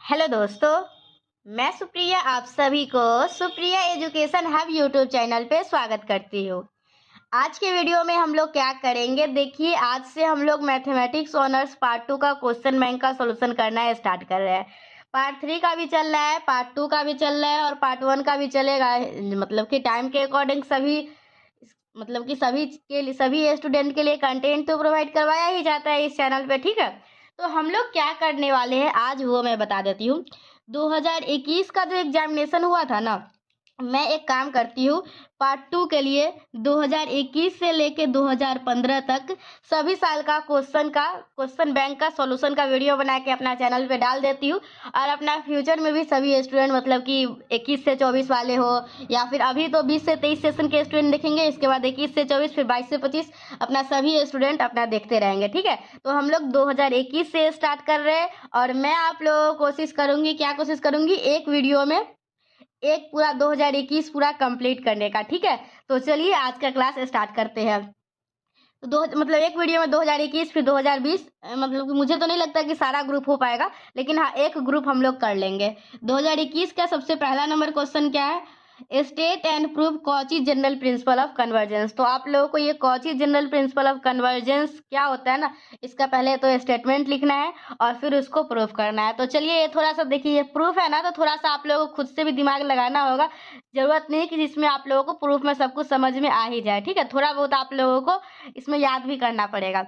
Hello दोस्तों, मैं सुप्रिया आप सभी को Supriya education hub YouTube channel पे स्वागत करती हूँ। आज के वीडियो में हम लोग क्या करेंगे, देखिए आज से हम लोग मैथमेटिक्स ऑनर्स पार्ट 2 का क्वेश्चन बैंक का सॉल्यूशन करना स्टार्ट कर रहे हैं। पार्ट 3 का भी चल रहा है, पार्ट 2 का भी चल रहा है और पार्ट 1 का भी चलेगा। मतलब कि टाइम के अकॉर्डिंग सभी स्टूडेंट के लिए कंटेंट तो प्रोवाइड करवाया ही जाता है इस चैनल पे, ठीक है। तो हम लोग क्या करने वाले हैं आज वो मैं बता देती हूँ। 2021 का जो एग्जामिनेशन हुआ था ना, मैं एक काम करती हूँ, पार्ट 2 के लिए 2021 से लेके 2015 तक सभी साल का क्वेश्चन बैंक का सॉल्यूशन का वीडियो बना के अपना चैनल पे डाल देती हूँ। और अपना फ्यूचर में भी सभी स्टूडेंट, मतलब कि 21 से 24 वाले हो या फिर अभी तो 20 से 23 सेशन के स्टूडेंट देखेंगे, इसके बाद 21 से 24, फिर 22 से 25 अपना सभी स्टूडेंट अपना देखते रहेंगे, ठीक है। तो हम लोग 2021 से स्टार्ट कर रहे हैं और मैं आप लोगों को कोशिश करूंगी एक वीडियो में एक पूरा 2021 पूरा कंप्लीट करने का, ठीक है। तो चलिए आज का क्लास स्टार्ट करते हैं। तो एक वीडियो में 2021 फिर 2020, मतलब कि मुझे तो नहीं लगता कि सारा ग्रुप हो पाएगा, लेकिन हाँ एक ग्रुप हम लोग कर लेंगे। 2021 का सबसे पहला नंबर क्वेश्चन क्या है, state and prove Cauchy general principle of convergence. तो आप लोगों को ये Cauchy general principle of convergence क्या होता है ना, इसका पहले तो स्टेटमेंट लिखना है और फिर उसको प्रूफ करना है। तो चलिए ये थोड़ा सा देखिए, ये प्रूफ है ना, तो थोड़ा सा आप लोगों को खुद से भी दिमाग लगाना होगा। जरूरत नहीं कि जिसमें आप लोगों को प्रूफ में सब कुछ समझ में आ ही जाए, ठीक है। थोड़ा बहुत आप लोगों को इसमें याद भी करना पड़ेगा,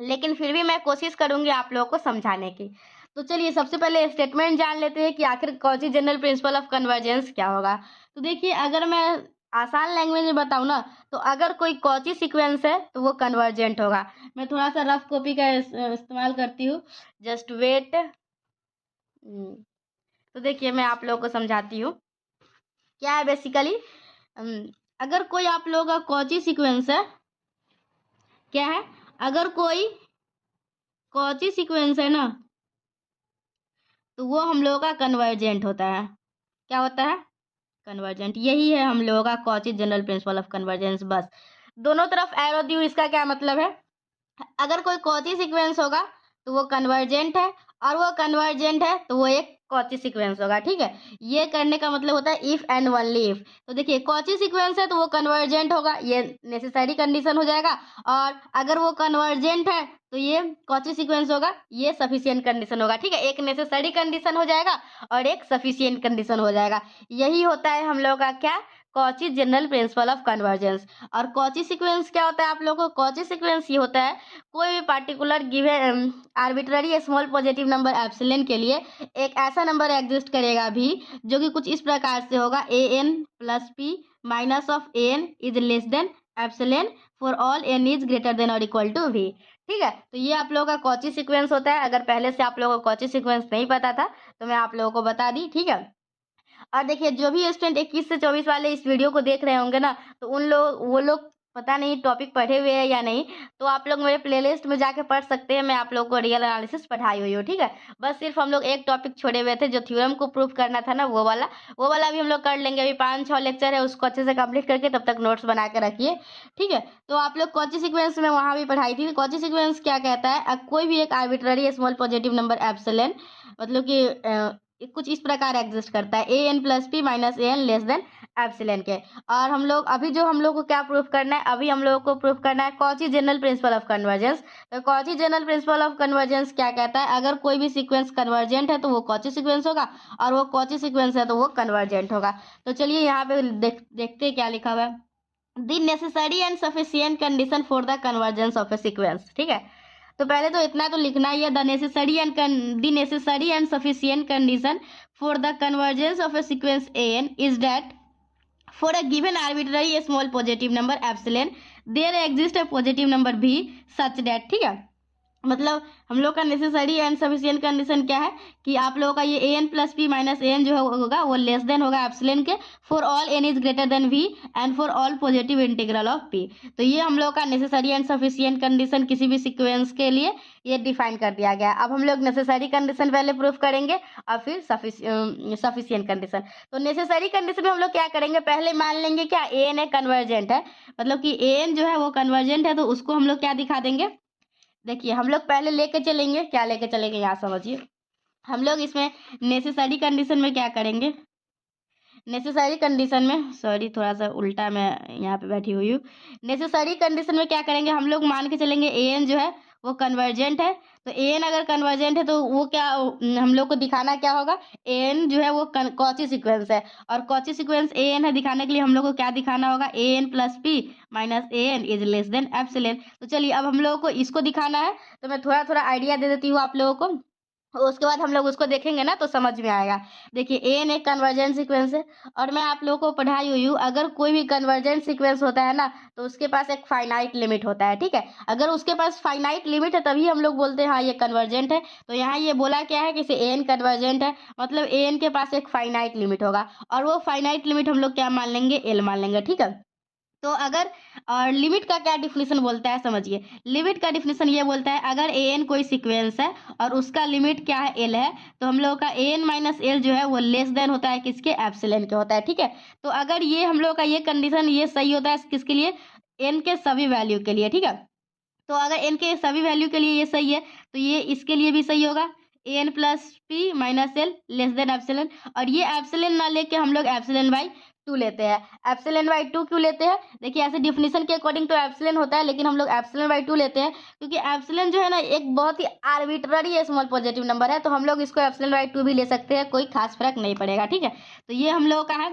लेकिन फिर भी मैं कोशिश करूंगी आप लोगों को समझाने की। तो चलिए सबसे पहले स्टेटमेंट जान लेते हैं कि आखिर Cauchy general principle of convergence क्या होगा। तो देखिए अगर मैं आसान लैंग्वेज में बताऊं ना, तो अगर कोई कॉची सीक्वेंस है तो वो कन्वर्जेंट होगा। मैं थोड़ा सा रफ कॉपी का इस्तेमाल करती हूँ, जस्ट वेट। तो देखिए मैं आप लोगों को समझाती हूँ क्या है बेसिकली। अगर कोई आप लोगों का कॉची सीक्वेंस है, क्या है, अगर कोई कॉची सीक्वेंस है ना, तो वो हम लोगों का कन्वर्जेंट होता है। क्या होता है? कन्वर्जेंट। यही है हम लोगों का Cauchy general principle of convergence. बस दोनों तरफ एरो दी हूँ, इसका क्या मतलब है, अगर कोई कॉची सीक्वेंस होगा तो वो कन्वर्जेंट है, और वो कन्वर्जेंट है तो वो एक कॉची सीक्वेंस होगा, ठीक है। ये करने का मतलब होता है इफ एंड ओनली इफ। तो देखिए कॉची सीक्वेंस है तो वो कन्वर्जेंट होगा, ये नेसेसरी कंडीशन हो जाएगा। और अगर वो कन्वर्जेंट है तो ये कॉची सीक्वेंस होगा, ये सफिशिएंट कंडीशन होगा, ठीक है। एक नेसेसरी कंडीशन हो जाएगा और एक सफिशिएंट कंडीशन हो जाएगा। यही होता है हम लोग का क्या, Cauchy general principle of convergence. और कॉची सीक्वेंस क्या होता है आप लोगों को, कॉची सीक्वेंस ये होता है कोई भी particular given arbitrary small positive number epsilon के लिए एक ऐसा नंबर एग्जिस्ट करेगा भी जो कि कुछ इस प्रकार से होगा, A N plus P minus of A N is less than epsilon for all N is greater than और इक्वल टू वी, ठीक है। तो ये आप लोगों का कॉची सीक्वेंस होता है। अगर पहले से आप लोगों को कॉची सीक्वेंस नहीं पता था तो मैं आप लोगों को बता दी, ठीक है। और देखिए जो भी स्टूडेंट 21 से 24 वाले इस वीडियो को देख रहे होंगे ना, तो वो लोग पता नहीं टॉपिक पढ़े हुए हैं या नहीं, तो आप लोग मेरे प्लेलिस्ट में जाके पढ़ सकते हैं। मैं आप लोगों को रियल एनालिसिस पढ़ाई हुई हूँ, ठीक है। बस सिर्फ हम लोग एक टॉपिक छोड़े हुए थे, जो थ्योरम को प्रूफ करना था ना, वो वाला भी हम लोग कर लेंगे। अभी 5-6 लेक्चर है, उसको अच्छे से कंप्लीट करके तब तक नोट्स बना के रखिए, ठीक है। तो आप लोग कॉची सीक्वेंस में वहाँ भी पढ़ाई थी। कॉची सीक्वेंस क्या कहता है, कोई भी एक arbitrary small positive number epsilon, मतलब कि कुछ इस प्रकार एग्जिस्ट करता है, A N plus P minus A N less than epsilon के। और हम लोग को क्या प्रूफ करना है, अभी हम लोग को प्रूफ करना है Cauchy general principle of convergence. तो Cauchy general principle of convergence क्या कहता है, अगर कोई भी सीक्वेंस कन्वर्जेंट है तो वो कॉची सीक्वेंस होगा, और वो कॉची सीक्वेंस है तो वो कन्वर्जेंट होगा। तो चलिए यहाँ पे देखते हैं क्या लिखा हुआ है, the necessary and sufficient condition for the convergence of a sequence, ठीक है। तो पहले तो इतना तो लिखना ही है, the necessary and sufficient condition for the convergence of a sequence a N is that for a given arbitrary small positive number epsilon there exists a positive number v such that, ठीक है। मतलब हम लोग का necessary and sufficient condition क्या है कि आप लोगों का ये a N plus P minus A n जो होगा वो लेस देन होगा एप्सिलॉन के, for all N is greater than v and for all positive integral of p. तो ये हम लोग का नेसेसरी एंड सफिशिएंट कंडीशन किसी भी सीक्वेंस के लिए ये डिफाइन कर दिया गया। अब हम लोग नेसेसरी कंडीशन पहले प्रूफ करेंगे और फिर सफिशिएंट कंडीशन। तो नेसेसरी कंडीशन में हम लोग क्या करेंगे, पहले मान लेंगे क्या ए एन एक कन्वर्जेंट है, मतलब कि ए एन जो है वो कन्वर्जेंट है, तो उसको हम लोग क्या दिखा देंगे, देखिए हम लोग पहले लेके चलेंगे, क्या लेके चलेंगे यहाँ समझिए। हम लोग इसमें नेसेसरी कंडीशन में क्या करेंगे, नेसेसरी कंडीशन में, सॉरी थोड़ा सा उल्टा मैं यहाँ पे बैठी हुई हूँ। नेसेसरी कंडीशन में क्या करेंगे, हम लोग मान के चलेंगे ए एन जो है वो कन्वर्जेंट है। तो ए एन अगर कन्वर्जेंट है तो वो क्या हम लोग को दिखाना क्या होगा, ए एन जो है वो कॉची सीक्वेंस है, और कॉची सीक्वेंस ए एन है दिखाने के लिए हम लोग को क्या दिखाना होगा, A N plus P minus A N is less than epsilon. तो चलिए अब हम लोगों को इसको दिखाना है, तो मैं थोड़ा थोड़ा आइडिया दे देती हूँ आप लोगों को, उसके बाद हम लोग उसको देखेंगे ना तो समझ में आएगा। देखिए ए एन एक कन्वर्जेंट सीक्वेंस है, और मैं आप लोगों को पढ़ाई हुई हूँ अगर कोई भी कन्वर्जेंट सीक्वेंस होता है ना तो उसके पास एक फाइनाइट लिमिट होता है, ठीक है। अगर उसके पास फाइनाइट लिमिट है तभी हम लोग बोलते हैं हाँ ये कन्वर्जेंट है। तो यहाँ ये बोला क्या है कि ए एन कन्वर्जेंट है, मतलब ए एन के पास एक फाइनाइट लिमिट होगा, और वो फाइनाइट लिमिट हम लोग क्या मान लेंगे, एल मान लेंगे, ठीक है। तो अगर और लिमिट का क्या डिफिनेशन बोलता है समझिए, लिमिट का डिफिनेशन ये बोलता है अगर ए एन कोई सीक्वेंस है और उसका लिमिट क्या है, एल है, तो हम लोगों का ए एन माइनस एल जो है वो लेस देन होता है किसके, एप्सिलॉन के होता है, ठीक है। तो अगर ये हम लोग का ये कंडीशन ये सही होता है किसके लिए, एन के सभी वैल्यू के लिए, ठीक है। तो अगर एन के सभी वैल्यू के लिए ये सही है तो ये इसके लिए भी सही होगा, A N plus P minus L less than epsilon. और ये एप्सिलॉन ना लेके हम लोग एप्सिलॉन बाई टू लेते हैं। एप्सिलॉन बाई टू क्यों लेते हैं, देखिए ऐसे डिफिनेशन के अकॉर्डिंग तो एप्सिलॉन होता है, लेकिन हम लोग एप्सिलॉन बाई टू लेते हैं क्योंकि एप्सिलॉन जो है ना एक बहुत ही आर्बिट्ररी स्मॉल पॉजिटिव नंबर है, तो हम लोग इसको एप्सिलॉन बाई टू भी ले सकते हैं, कोई खास फर्क नहीं पड़ेगा, ठीक है। तो ये हम लोग का है।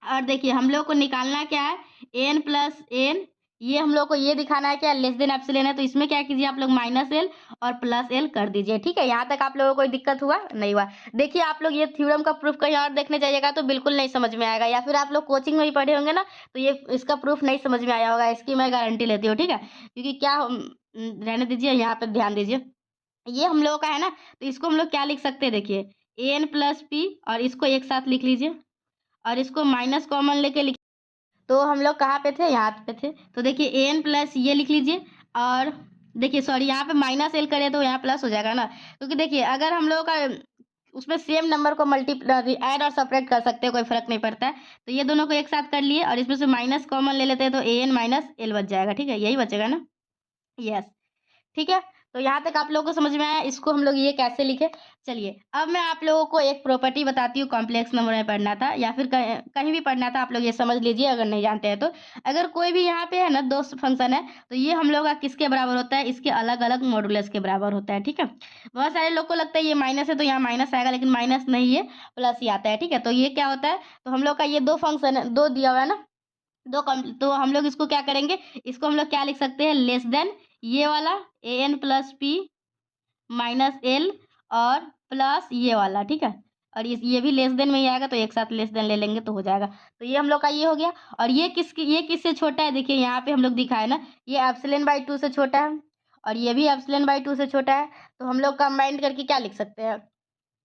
और देखिए हम लोग को निकालना क्या है, एन प्लस एन, ये हम लोग को ये दिखाना है क्या, लेस देन एप्सिलॉन है, तो इसमें क्या कीजिए आप लोग माइनस एल और प्लस एल कर दीजिए, ठीक है। यहाँ तक आप लोगों को कोई दिक्कत हुआ नहीं हुआ। देखिए आप लोग ये थ्योरम का प्रूफ कहीं और देखने जाइएगा तो बिल्कुल नहीं समझ में आएगा, या फिर आप लोग कोचिंग में भी पढ़े होंगे ना तो ये इसका प्रूफ नहीं समझ में आया होगा, इसकी मैं गारंटी लेती हूँ, ठीक है। क्योंकि क्या रहने दीजिए, यहाँ पर ध्यान दीजिए, ये हम लोगों का है ना, तो इसको हम लोग क्या लिख सकते हैं, देखिए ए एन प्लस पी, और इसको एक साथ लिख लीजिए, और इसको माइनस कॉमन लेके लिख, तो हम लोग कहाँ पे थे, यहाँ पे थे। तो देखिए ए एन प्लस ये लिख लीजिए, और देखिए सॉरी यहाँ पे माइनस एल करें तो यहाँ प्लस हो जाएगा ना, क्योंकि देखिए अगर हम लोग का उसमें सेम नंबर को मल्टीप्लाई ऐड और सपरेट कर सकते हैं, कोई फर्क नहीं पड़ता है। तो ये दोनों को एक साथ कर लिए और इसमें से माइनस कॉमन ले लेते हैं, तो ए एन माइनस एल बच जाएगा, ठीक है, यही बचेगा ना, यस, ठीक है। तो यहाँ तक आप लोगों को समझ में आया, इसको हम लोग ये कैसे लिखे। चलिए अब मैं आप लोगों को एक प्रॉपर्टी बताती हूँ, कॉम्प्लेक्स नंबर में पढ़ना था या फिर कहीं भी पढ़ना था, आप लोग ये समझ लीजिए अगर नहीं जानते हैं तो। अगर कोई भी यहाँ पे है ना दो फंक्शन है तो ये हम लोग का किसके बराबर होता है, इसके अलग अलग मॉडुलस के बराबर होता है, ठीक है। बहुत सारे लोग को लगता है ये माइनस है तो यहाँ माइनस आएगा, लेकिन माइनस नहीं है, प्लस ही आता है, ठीक है। तो ये क्या होता है, तो हम लोग का ये दो फंक्शन है, दो दिया हुआ है ना, तो हम लोग इसको क्या करेंगे, इसको हम लोग क्या लिख सकते हैं, लेस देन ये वाला A N plus P minus L और प्लस ये वाला, ठीक है। और ये भी लेस देन में ही आएगा तो एक साथ लेस देन ले लेंगे तो हो जाएगा। तो ये हम लोग का ये हो गया, और ये किससे छोटा है, देखिए यहाँ पे हम लोग दिखाए ना, ये एप्सिलॉन बाई टू से छोटा है और ये भी एप्सिलॉन बाई टू से छोटा है। तो हम लोग कंबाइन करके क्या लिख सकते हैं,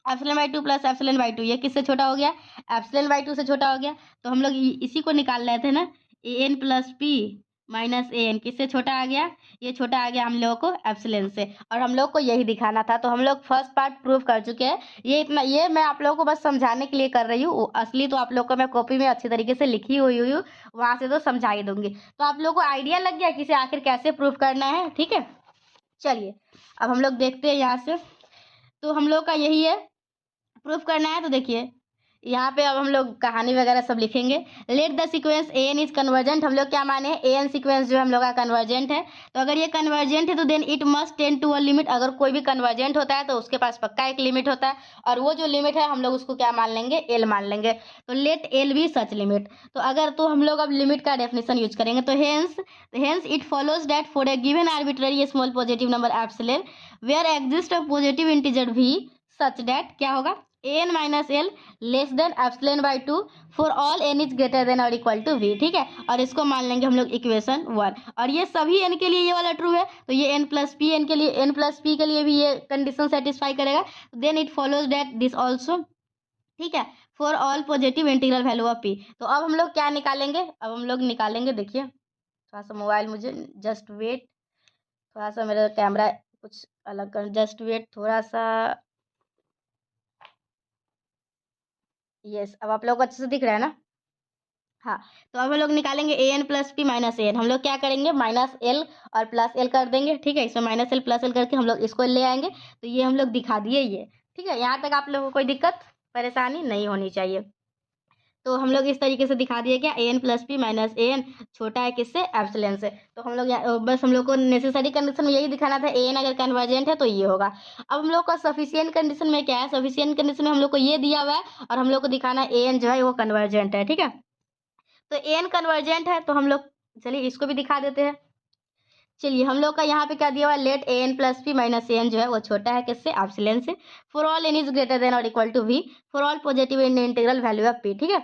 epsilon by two plus epsilon by to, ये किससे छोटा हो गया, एप्सिलॉन बाई टू से छोटा हो गया। तो हम लोग इसी को निकाल रहे थे ना, A N plus P minus A N किससे छोटा आ गया, ये छोटा आ गया हम लोगों को एप्सिलॉन से, और हम लोग को यही दिखाना था। तो हम लोग फर्स्ट पार्ट प्रूव कर चुके हैं, ये इतना, ये मैं आप लोगों को बस समझाने के लिए कर रही हूँ, असली तो आप लोग को मैं कॉपी में अच्छी तरीके से लिखी हुई हूँ, वहाँ से तो समझा ही दूंगी। तो आप लोग को आइडिया लग गया कि इसे आखिर कैसे प्रूव करना है, ठीक है। चलिए अब हम लोग देखते हैं यहाँ से, तो हम लोग का यही है, प्रूफ करना है। तो देखिए यहाँ पे अब हम लोग कहानी वगैरह सब लिखेंगे। Let the sequence a N is convergent, हम लोग क्या माने, ए एन सीक्वेंस जो हम लोग का कन्वर्जेंट है। तो अगर ये कन्वर्जेंट है तो then it must tend to a limit, अगर कोई भी कन्वर्जेंट होता है तो उसके पास पक्का एक लिमिट होता है, और वो जो लिमिट है हम लोग उसको क्या मान लेंगे, एल मान लेंगे। तो let L be such limit, तो अगर तो हम लोग अब लिमिट का डेफिनेशन यूज करेंगे। तो hence it follows that for a given arbitrary small positive number epsilon where exist a positive integer V such that क्या होगा, A N minus L less than epsilon by two for all N is greater than और equal to V, ठीक है। और इसको मान लेंगे हम लोग इक्वेशन 1, और ये सभी एन के लिए ये वाला ट्रू है, तो ये एन प्लस पी एन के लिए, एन प्लस पी के लिए भी ये कंडीशन सेटिस्फाई करेगा। Then it follows that this also, ठीक है, for all positive integral value of p. तो अब हम लोग क्या निकालेंगे, अब हम लोग निकालेंगे, देखिए थोड़ा सा मोबाइल मुझे, जस्ट वेट, थोड़ा सा मेरा कैमरा कुछ अलग कर, जस्ट वेट थोड़ा सा, यस अब आप लोग को अच्छे से दिख रहा है ना, हाँ। तो अब हम लोग निकालेंगे A N plus P minus A N, हम लोग क्या करेंगे, माइनस एल और प्लस एल कर देंगे, ठीक है। इसमें माइनस एल प्लस एल करके हम लोग इसको ले आएंगे, तो ये हम लोग दिखा दिए ये, ठीक है, यहाँ तक आप लोगों को कोई दिक्कत परेशानी नहीं होनी चाहिए। तो हम लोग इस तरीके से दिखा दिए क्या, an plus P minus an छोटा है किससे, एप्सिलॉन से। तो हम लोग बस हम लोग को नेसेसरी कंडीशन में यही दिखाना था, an अगर कन्वर्जेंट है तो ये होगा। अब हम लोग का सफिशिएंट कंडीशन में क्या है, सफिशिएंट कंडीशन में हम लोग को ये दिया हुआ है और हम लोग को दिखाना है an जो है वो कन्वर्जेंट है। ठीक है, तो an कन्वर्जेंट है तो हम लोग चलिए इसको भी दिखा देते हैं। चलिए हम लोग का यहाँ पे क्या दिया हुआ है, let an plus P minus an जो है वो छोटा है किससे, एप्सिलॉन से। For all n is greater than और equal to v, for all positive in integral value of p। ठीक है,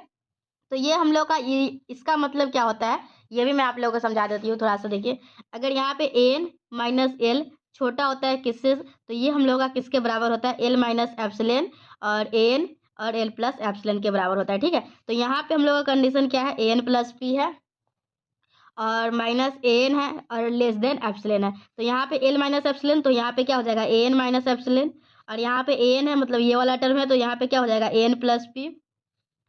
तो ये हम लोग का ये इसका मतलब क्या होता है, ये भी मैं आप लोगों को समझा देती हूँ थोड़ा सा। देखिए अगर यहाँ पे an माइनस एल छोटा होता है किससे, तो ये हम लोग का किसके बराबर होता है, l माइनस एप्सिलॉन, और an और l प्लस एप्सिलॉन के बराबर होता है। ठीक है, तो यहाँ पे हम लोग का कंडीशन क्या है, an प्लस पी है और माइनस an है और लेस देन एप्सिलॉन है। तो यहाँ पे l माइनस एप्सिलॉन, तो यहाँ पे क्या हो जाएगा an माइनस एप्सिलॉन, और यहाँ पे an है मतलब ये वाला टर्म है, तो यहाँ पे क्या हो जाएगा an प्लस पी।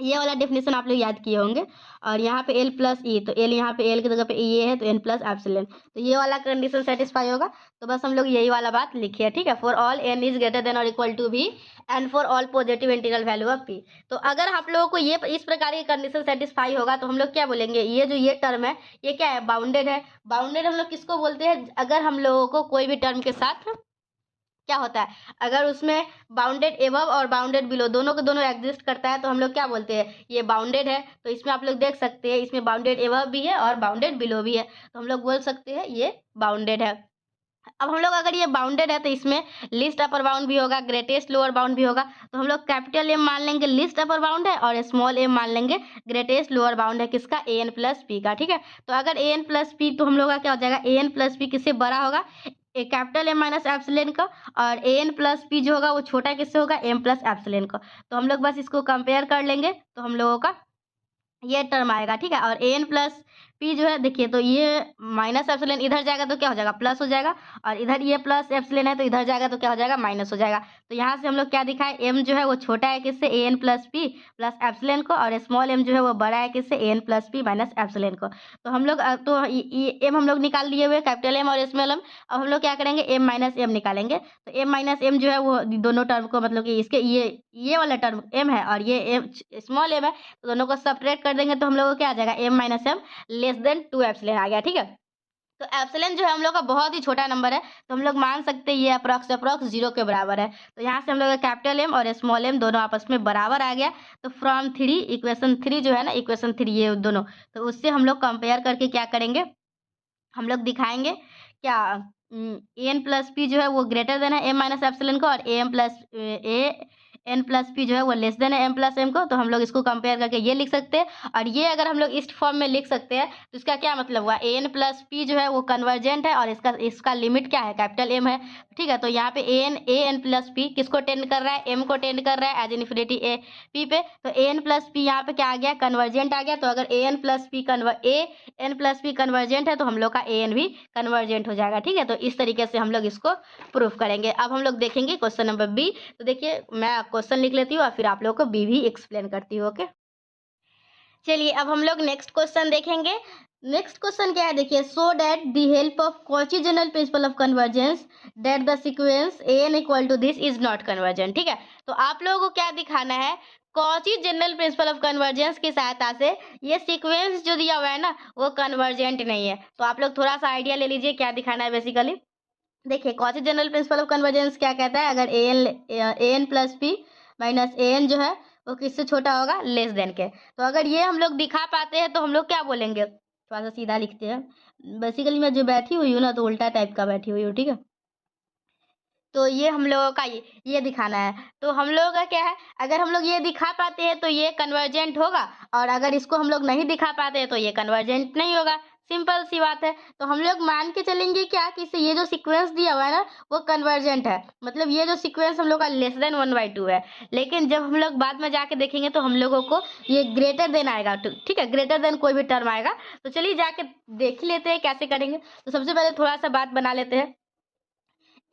ये वाला डेफिनेशन आप लोग याद किए होंगे। और यहाँ पे l प्लस ई, तो l यहाँ पे l की जगह पे ये है तो n प्लस एप्सिलॉन, तो ये वाला कंडीशन सेटिस्फाई होगा। तो बस हम लोग यही वाला बात लिखिए। ठीक है, for all n is greater than और equal to v and for all positive integral value of p। तो अगर आप लोगों को ये इस प्रकार की कंडीशन सेटिस्फाई होगा तो हम लोग क्या बोलेंगे, ये जो ये टर्म है ये क्या है, बाउंडेड है। बाउंडेड हम लोग किसको बोलते हैं, अगर हम लोगों को कोई भी टर्म के साथ क्या होता है, अगर उसमें बाउंडेड एबव और बाउंडेड बिलो दोनों के दोनों एग्जिस्ट करता है तो हम लोग क्या बोलते हैं, ये बाउंडेड है। तो इसमें आप लोग देख सकते हैं इसमें बाउंडेड एबव भी है और बाउंडेड बिलो भी है, तो हम लोग बोल सकते हैं ये बाउंडेड है। अब हम लोग अगर ये बाउंडेड है तो इसमें लिस्ट अपर बाउंड भी होगा, ग्रेटेस्ट लोअर बाउंड भी होगा। तो हम लोग कैपिटल एम मान लेंगे लिस्ट अपर बाउंड है और स्मॉल एम मान लेंगे ग्रेटेस्ट लोअर बाउंड है किसका, an प्लस पी का। ठीक है, तो अगर an प्लस पी तो हम लोग का क्या हो जाएगा, an प्लस पी किससे बड़ा होगा, कैपिटल एम माइनस एप्सिलॉन का, और an प्लस पी जो होगा वो छोटा किससे होगा, m प्लस एप्सिलॉन का। तो हम लोग बस इसको कंपेयर कर लेंगे तो हम लोगों का ये टर्म आएगा। ठीक है, और an प्लस पी जो है देखिए, तो ये माइनस एप्सिलॉन इधर जाएगा तो क्या हो जाएगा, प्लस हो जाएगा, और इधर ये प्लस एप्सिलॉन है तो इधर जाएगा तो क्या हो जाएगा, माइनस हो जाएगा। तो यहाँ से हम लोग क्या दिखाए, m जो है वो छोटा है किससे, an plus P plus epsilon को, और स्मॉल m जो है वो बड़ा है किससे, an plus P minus epsilon को। तो हम लोग तो m हम लोग निकाल लिए हुए, कैपिटल M और स्मॉल m। अब हम लोग क्या करेंगे, m माइनस m निकालेंगे। तो m माइनस m जो है वो दोनों टर्म को मतलब कि इसके ये वाला टर्म m है और ये स्मॉल m है, तो दोनों को सेपरेट कर देंगे तो हम लोग को क्या आ जाएगा, m minus m less than 2 epsilon आ गया। ठीक है, तो एप्सिलॉन जो है हम लोग का बहुत ही छोटा नंबर है, तो हम लोग मान सकते हैं ये अप्रॉक्स 0 के बराबर है। तो यहाँ से हम लोग का कैपिटल M और स्मॉल m दोनों आपस में बराबर आ गया। तो फ्रॉम 3 इक्वेशन 3 जो है ना, इक्वेशन 3 ये दोनों, तो उससे हम लोग कंपेयर करके क्या करेंगे, हम लोग दिखाएंगे क्या, an प्लस पी जो है वो ग्रेटर देन है m माइनस एप्सिलॉन को, और n प्लस पी जो है वो लेस देन है m प्लस m को। तो हम लोग इसको कंपेयर करके ये लिख सकते हैं, और ये अगर हम लोग इस फॉर्म में लिख सकते हैं तो इसका क्या मतलब हुआ, an प्लस पी जो है वो कन्वर्जेंट है और इसका लिमिट क्या है, कैपिटल M है। ठीक है, तो यहाँ पे an प्लस पी किसको टेंड कर रहा है, m को टेंड कर रहा है एज इन्फिनिटी a p पे। तो an प्लस पी यहाँ पे क्या आ गया, कन्वर्जेंट आ गया। तो अगर an प्लस पी कन्वर्जेंट है तो हम लोग का an भी कन्वर्जेंट हो जाएगा। ठीक है, तो इस तरीके से हम लोग इसको प्रूफ करेंगे। अब हम लोग देखेंगे क्वेश्चन नंबर बी। तो देखिए मैं क्वेश्चन लिख लेती हूँ और फिर आप लोगों को बी भी एक्सप्लेन करती हूँ। ओके, चलिए अब हम लोग नेक्स्ट क्वेश्चन देखेंगे। नेक्स्ट क्वेश्चन क्या है, देखिए, so that the help of Cauchy general principle of convergence that the sequence an equal to this is not convergent. ठीक है, तो आप लोगों को क्या दिखाना है, Cauchy general principle of convergence की सहायता से ये सीक्वेंस जो दिया हुआ है ना वो कन्वर्जेंट नहीं है। तो आप लोग थोड़ा सा आइडिया ले लीजिए क्या दिखाना है। बेसिकली देखिए Cauchy general principle of convergence क्या कहता है, अगर an plus P minus an जो है वो किससे छोटा होगा, लेस देन के। तो अगर ये हम लोग दिखा पाते हैं तो हम लोग क्या बोलेंगे, थोड़ा सा सीधा लिखते हैं। बेसिकली मैं जो बैठी हुई हूँ ना तो उल्टा टाइप का बैठी हुई हूँ। ठीक है, तो ये हम लोगों का ये दिखाना है। तो हम लोगों का क्या है, अगर हम लोग ये दिखा पाते हैं तो ये कन्वर्जेंट होगा, और अगर इसको हम लोग नहीं दिखा पाते हैं तो ये कन्वर्जेंट नहीं होगा। सिंपल सी बात है। तो हम लोग मान के चलेंगे क्या कि ये जो सीक्वेंस दिया हुआ है ना वो कन्वर्जेंट है, मतलब ये जो सीक्वेंस हम लोग का लेस देन 1/2 है। लेकिन जब हम लोग बाद में जाके देखेंगे तो हम लोगों को ये ग्रेटर देन आएगा। ठीक है, ग्रेटर देन कोई भी टर्म आएगा। तो चलिए जाके देख लेते हैं कैसे करेंगे। तो सबसे पहले थोड़ा सा बात बना लेते हैं।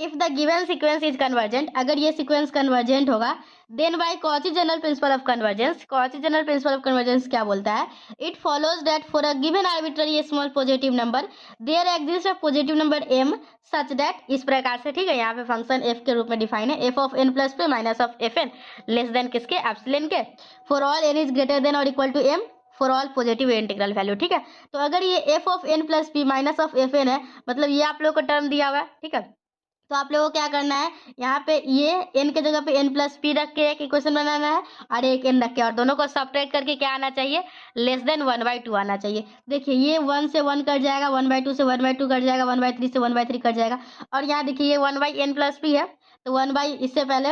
If the given sequence is convergent, अगर ये सीक्वेंस कन्वर्जेंट होगा, then by Cauchy general principle of convergence, Cauchy general principle of convergence क्या बोलता है, it follows that for a given arbitrary small positive number there exist a positive number m such that, इस प्रकार से, ठीक है, यहाँ पे फंक्शन f के रूप में डिफाइन है, f of n plus p minus of F N less than किसके, एप्सिलॉन के, for all n is greater than और equal to m for all positive integral value, ठीक है। तो अगर ये f of n plus P minus of F N है, मतलब ये आप लोग को टर्म दिया हुआ है, ठीक है, तो आप लोगों को क्या करना है, यहाँ पे ये n के जगह पे n प्लस पी रख के एक इक्वेशन बनाना है और एक n रख के, और दोनों को सब्ट्रैक्ट करके क्या आना चाहिए, लेस देन 1/2 आना चाहिए। देखिए ये 1 से 1 कट जाएगा, 1/2 से 1/2 कट जाएगा, 1/3 से 1/3 कट जाएगा, और यहाँ देखिए ये 1/n प्लस पी है, तो 1 इससे पहले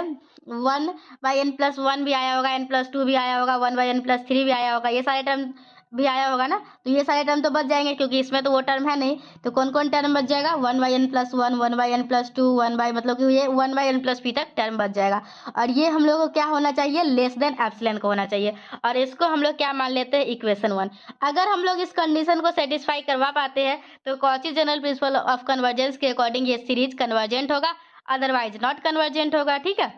1/n प्लस 1 भी आया होगा, n प्लस 2 भी आया होगा, 1/n प्लस 3 भी आया होगा, ये सारे टर्म भी आया होगा ना, तो ये सारे टर्म तो बच जाएंगे क्योंकि इसमें तो वो टर्म है नहीं, तो कौन कौन टर्म बच जाएगा, 1/n प्लस 1, 1/n प्लस 2, 1/, मतलब कि ये 1/n प्लस पी तक टर्म बच जाएगा, और ये हम लोग को क्या होना चाहिए, लेस देन एप्सिलॉन को होना चाहिए, और इसको हम लोग क्या मान लेते हैं, इक्वेशन 1। अगर हम लोग इस कंडीशन को सेटिस्फाई करवा पाते हैं तो Cauchy general principle of convergence के अकॉर्डिंग ये सीरीज कन्वर्जेंट होगा, अदरवाइज नॉट कन्वर्जेंट होगा, ठीक है।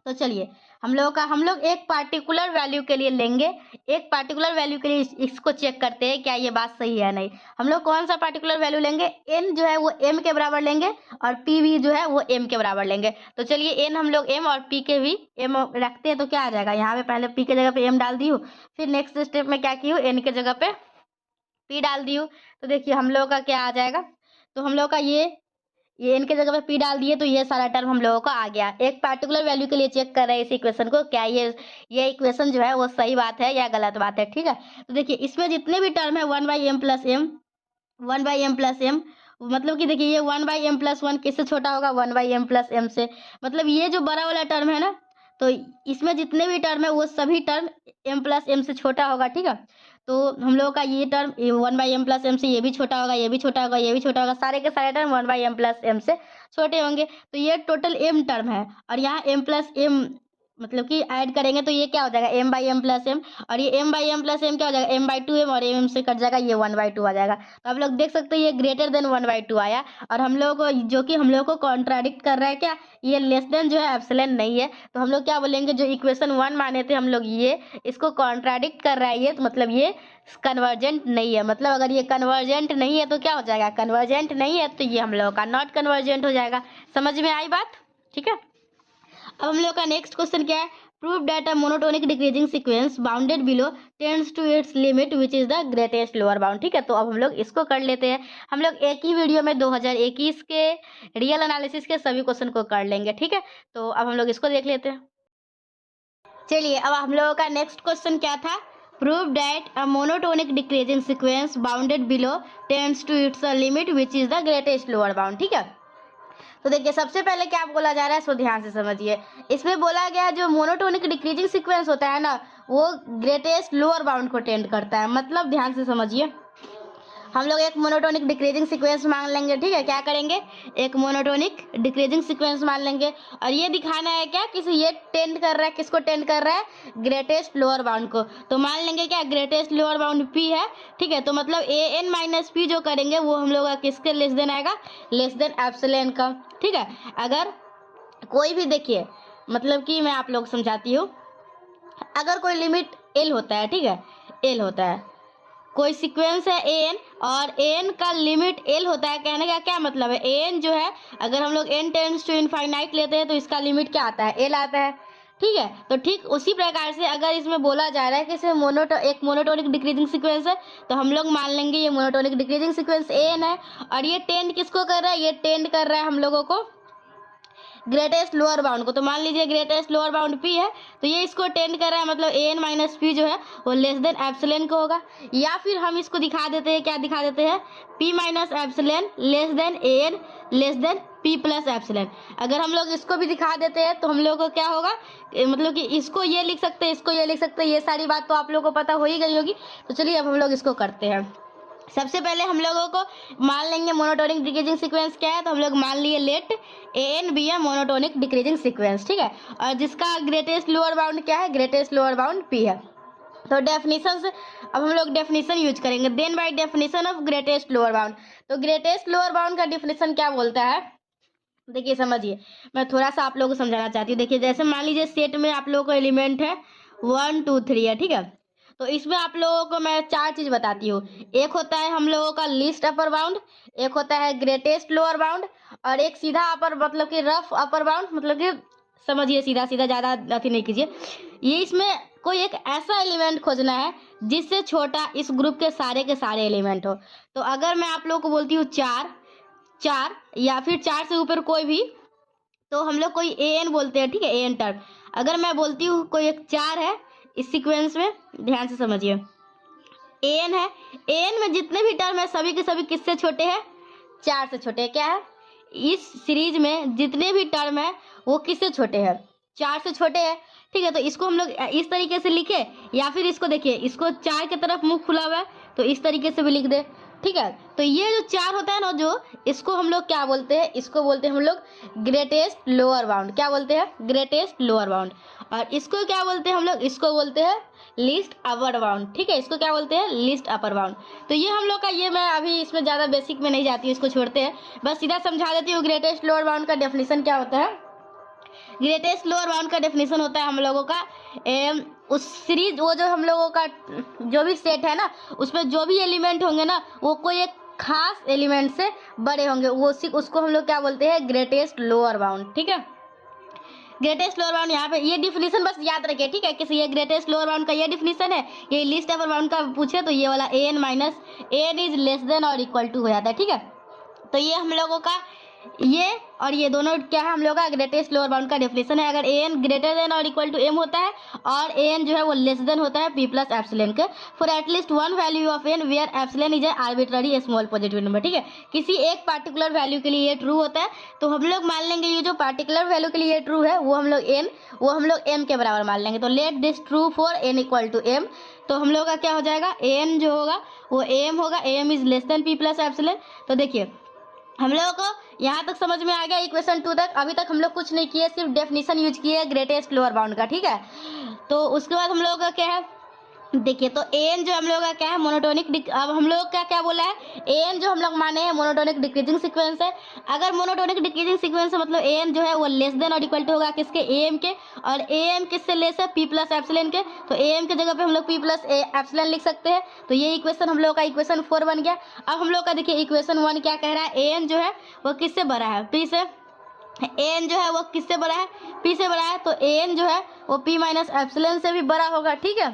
तो चलिए हम लोग एक पार्टिकुलर वैल्यू के लिए लेंगे, एक पार्टिकुलर वैल्यू के लिए इसको चेक करते हैं क्या ये बात सही है नहीं। हम लोग कौन सा पार्टिकुलर वैल्यू लेंगे, n जो है वो m के बराबर लेंगे और p भी जो है वो m के बराबर लेंगे। तो चलिए n हम लोग m और p के भी m रखते हैं, तो क्या आ जाएगा, यहाँ पे पहले p के जगह पे m डाल दी हूँ, फिर नेक्स्ट स्टेप में क्या की हूँ, n के जगह पे p डाल दी हूँ। तो देखिए हम लोग का क्या आ जाएगा, तो हम लोग का ये n के जगह पे p डाल दिए, तो ये सारा टर्म हम लोगों को आ गया। एक पार्टिकुलर वैल्यू के लिए चेक कर रहे हैं इस इक्वेशन को, क्या ये इक्वेशन जो है वो सही बात है या गलत बात है, ठीक है। तो देखिए इसमें जितने भी टर्म है 1/m plus m, 1/m plus m, मतलब कि देखिए ये 1/m प्लस 1 किससे छोटा होगा, 1/m प्लस m से, मतलब ये जो बड़ा वाला टर्म है ना, तो इसमें जितने भी टर्म है वो सभी टर्म m प्लस m से छोटा होगा, ठीक है। तो हम लोगों का ये टर्म 1/m प्लस m से ये भी छोटा होगा, ये भी छोटा होगा, ये भी छोटा होगा, सारे के सारे टर्म 1/m प्लस m से छोटे होंगे। तो ये टोटल m टर्म है, और यहाँ m प्लस m मतलब कि ऐड करेंगे तो ये क्या हो जाएगा, m/m प्लस m, और ये m/m प्लस m क्या हो जाएगा, m/2m, और m से कट जाएगा, ये 1/2 आ जाएगा। तो आप लोग देख सकते हैं ये ग्रेटर देन 1/2 आया, और हम लोग को जो कि हम लोग को कॉन्ट्राडिक्ट कर रहा है क्या, ये लेस देन जो है एप्सिलॉन नहीं है। तो हम लोग क्या बोलेंगे, जो इक्वेशन 1 माने थे हम लोग, ये इसको कॉन्ट्राडिक्ट कर रहा है, ये तो मतलब ये कन्वर्जेंट नहीं है। मतलब अगर ये कन्वर्जेंट नहीं है तो क्या हो जाएगा, कन्वर्जेंट नहीं है तो ये हम लोग का नॉट कन्वर्जेंट हो जाएगा। समझ में आई बात, ठीक है। अब हम लोग का नेक्स्ट क्वेश्चन क्या है, prove that a monotonic decreasing sequence bounded below tends to its limit which is the greatest lower bound, ठीक है। तो अब हम लोग इसको कर लेते हैं, हम लोग एक ही वीडियो में 2021 के रियल एनालिसिस के सभी क्वेश्चन को कर लेंगे, ठीक है। तो अब हम लोग इसको देख लेते हैं। चलिए अब हम लोगों का नेक्स्ट क्वेश्चन क्या था, prove that a monotonic decreasing sequence bounded below tends to its limit which is the greatest lower bound, ठीक है। तो देखिए सबसे पहले क्या बोला जा रहा है, सो ध्यान से समझिए। इसमें बोला गया जो मोनोटोनिक डिक्रीजिंग सीक्वेंस होता है ना, वो ग्रेटेस्ट लोअर बाउंड को टेंड करता है। मतलब ध्यान से समझिए, हम लोग एक मोनोटोनिक डिक्रीजिंग सीक्वेंस मान लेंगे, ठीक है। क्या करेंगे, एक मोनोटोनिक डिक्रीजिंग सीक्वेंस मान लेंगे, और ये दिखाना है क्या, किसी ये टेंड कर रहा है, किसको टेंड कर रहा है, ग्रेटेस्ट लोअर बाउंड को। तो मान लेंगे क्या, ग्रेटेस्ट लोअर बाउंड p है, ठीक है। तो मतलब an माइनस पी जो करेंगे वो हम लोग का किसके लेस देन आएगा, लेस देन एप्सिलॉन का, ठीक है। अगर कोई भी देखिए, मतलब कि मैं आप लोग समझाती हूँ, अगर कोई लिमिट l होता है, ठीक है, l होता है, कोई सीक्वेंस है an और an का लिमिट l होता है, कहने का क्या मतलब है, an जो है अगर हम लोग n टेंड्स टू इनफाइनाइट लेते हैं तो इसका लिमिट क्या आता है, l आता है, ठीक है। तो ठीक उसी प्रकार से अगर इसमें बोला जा रहा है कि इसमें एक मोनोटोनिक डिक्रीजिंग सीक्वेंस है, तो हम लोग मान लेंगे ये मोनोटोनिक डिक्रीजिंग सीक्वेंस an है, और ये टेंड किसको कर रहा है, ये टेंड कर रहा है हम लोगों को ग्रेटेस्ट लोअर बाउंड को। तो मान लीजिए ग्रेटेस्ट लोअर बाउंड p है, तो ये इसको टेंड कर रहा है, मतलब an माइनस पी जो है वो लेस देन एप्सिलॉन को होगा। या फिर हम इसको दिखा देते हैं, क्या दिखा देते हैं, p minus epsilon less than an less than p plus epsilon. अगर हम लोग इसको भी दिखा देते हैं तो हम लोग को क्या होगा, मतलब कि इसको ये लिख सकते हैं, इसको ये लिख सकते हैं, ये सारी बात तो आप लोगों को पता हो ही गई होगी। तो चलिए अब हम लोग इसको करते हैं। सबसे पहले हम लोगों को मान लेंगे मोनोटोनिक डिक्रीजिंग सीक्वेंस क्या है, तो हम लोग मान लिए let an be a monotonic decreasing sequence, ठीक है। और जिसका ग्रेटेस्ट लोअर बाउंड क्या है, ग्रेटेस्ट लोअर बाउंड p है। तो डेफिनेशन से अब हम लोग डेफिनेशन यूज करेंगे, then by definition of greatest lower bound. तो ग्रेटेस्ट लोअर बाउंड का डेफिनेशन क्या बोलता है, देखिए समझिए, मैं थोड़ा सा आप लोगों को समझाना चाहती हूँ। देखिए जैसे मान लीजिए सेट में आप लोगों को एलिमेंट है 1 2 3 है, ठीक है। तो इसमें आप लोगों को मैं 4 चीज बताती हूँ। एक होता है हम लोगों का लीस्ट अपर बाउंड, एक होता है ग्रेटेस्ट लोअर बाउंड, और एक सीधा अपर मतलब कि रफ अपर बाउंड, मतलब कि समझिए सीधा सीधा, ज्यादा अति नहीं कीजिए। ये इसमें कोई एक ऐसा एलिमेंट खोजना है जिससे छोटा इस ग्रुप के सारे एलिमेंट हो। तो अगर मैं आप लोगों को बोलती हूँ 4 4 या फिर 4 से ऊपर कोई भी, तो हम लोग कोई एन बोलते हैं, ठीक है, एन टर्म। अगर मैं बोलती हूँ कोई एक 4 है इस सीक्वेंस में, ध्यान से समझिए, एन है, एन में जितने भी टर्म है सभी के सभी किससे छोटे हैं? 4 से छोटे हैं। क्या है? इस सीरीज में जितने भी टर्म है वो किससे छोटे हैं? 4 से छोटे हैं, ठीक है। तो इसको हम लोग इस तरीके से लिखे, या फिर इसको देखिए, इसको 4 की तरफ मुंह खुला हुआ है तो इस तरीके से भी लिख दे, ठीक है। तो ये जो 4 होता है ना, जो इसको हम लोग क्या बोलते हैं? इसको बोलते हैं हम लोग ग्रेटेस्ट लोअर बाउंड। क्या बोलते हैं? Greatest lower bound. और इसको क्या बोलते हैं हम लोग? इसको बोलते हैं लिस्ट अपर बाउंड, ठीक है। इसको क्या बोलते हैं? List upper bound. तो ये हम लोग का, ये मैं अभी इसमें ज़्यादा बेसिक में नहीं जाती हूँ, इसको छोड़ते हैं, बस सीधा समझा देती हूँ। ग्रेटेस्ट लोअर बाउंड का डेफिनेशन क्या होता है? ग्रेटेस्ट लोअर बाउंड का डेफिनेशन होता है हम लोगों का उस सीरीज, वो जो हम लोगों का जो भी सेट है ना, उसमें जो भी एलिमेंट होंगे ना, वो कोई एक खास एलिमेंट से बड़े होंगे, वो उसको हम लोग क्या बोलते हैं? ग्रेटेस्ट लोअर बाउंड, ठीक है। ग्रेटेस्ट लोअर बाउंड, यहाँ पे ये डिफिनीशन बस याद रखिए, ठीक है। किसी ये ग्रेटेस्ट लोअर बाउंड का ये डिफिनीशन है, ये लिस्ट अपर बाउंड का पूछे तो ये वाला n minus n is less than और इक्वल टू हो जाता है, ठीक है। तो ये हम लोगों का ये और ये दोनों क्या है? हम लोग का ग्रेटेस्ट लोअर बाउंड का डेफिनेशन है। अगर एन ग्रेटर देन और इक्वल टू एम होता है और एन जो है वो लेस देन होता है पी प्लस एप्सिलॉन के, for at least one value of n where epsilon is a arbitrary small positive number, ठीक है। किसी एक पार्टिकुलर वैल्यू के लिए ये ट्रू होता है, तो हम लोग मान लेंगे ये जो पार्टिकुलर वैल्यू के लिए ट्रू है वो हम लोग एम के बराबर मान लेंगे। तो let this true for n equal to M. तो हम लोग का क्या हो जाएगा? एन जो होगा वो एम होगा, m is less than p plus epsilon. तो देखिए हम लोगों को यहाँ तक समझ में आ गया इक्वेशन 2 तक। अभी तक हम लोग कुछ नहीं किए, सिर्फ डेफिनेशन यूज किए ग्रेटेस्ट लोअर बाउंड का, ठीक है। तो उसके बाद हम लोगों का क्या है? देखिए, तो एन जो हम लोग का क्या है? मोनोटोनिक। अब हम लोग का क्या बोला है? एन जो हम लोग माने हैं मोनोटोनिक डिक्रीजिंग सीक्वेंस है। अगर मोनोटोनिक डिक्रीजिंग सीक्वेंस है मतलब एन जो है वो लेस देन और इक्वल टू होगा किसके? एम के। और एम किससे लेस है? पी प्लस एप्सिलॉन के। तो एम के जगह पे हम लोग पी प्लस एप्सिलॉन लिख सकते हैं। तो ये इक्वेशन हम लोग का इक्वेशन 4 बन गया। अब हम लोग का देखिए इक्वेशन 1 क्या कह रहा है? एन जो है वो किससे बड़ा है? पी से। एन जो है वो किससे बड़ा है? पी से बड़ा है। तो एन जो है वो पी माइनस एप्सिलॉन से भी बड़ा होगा, ठीक है।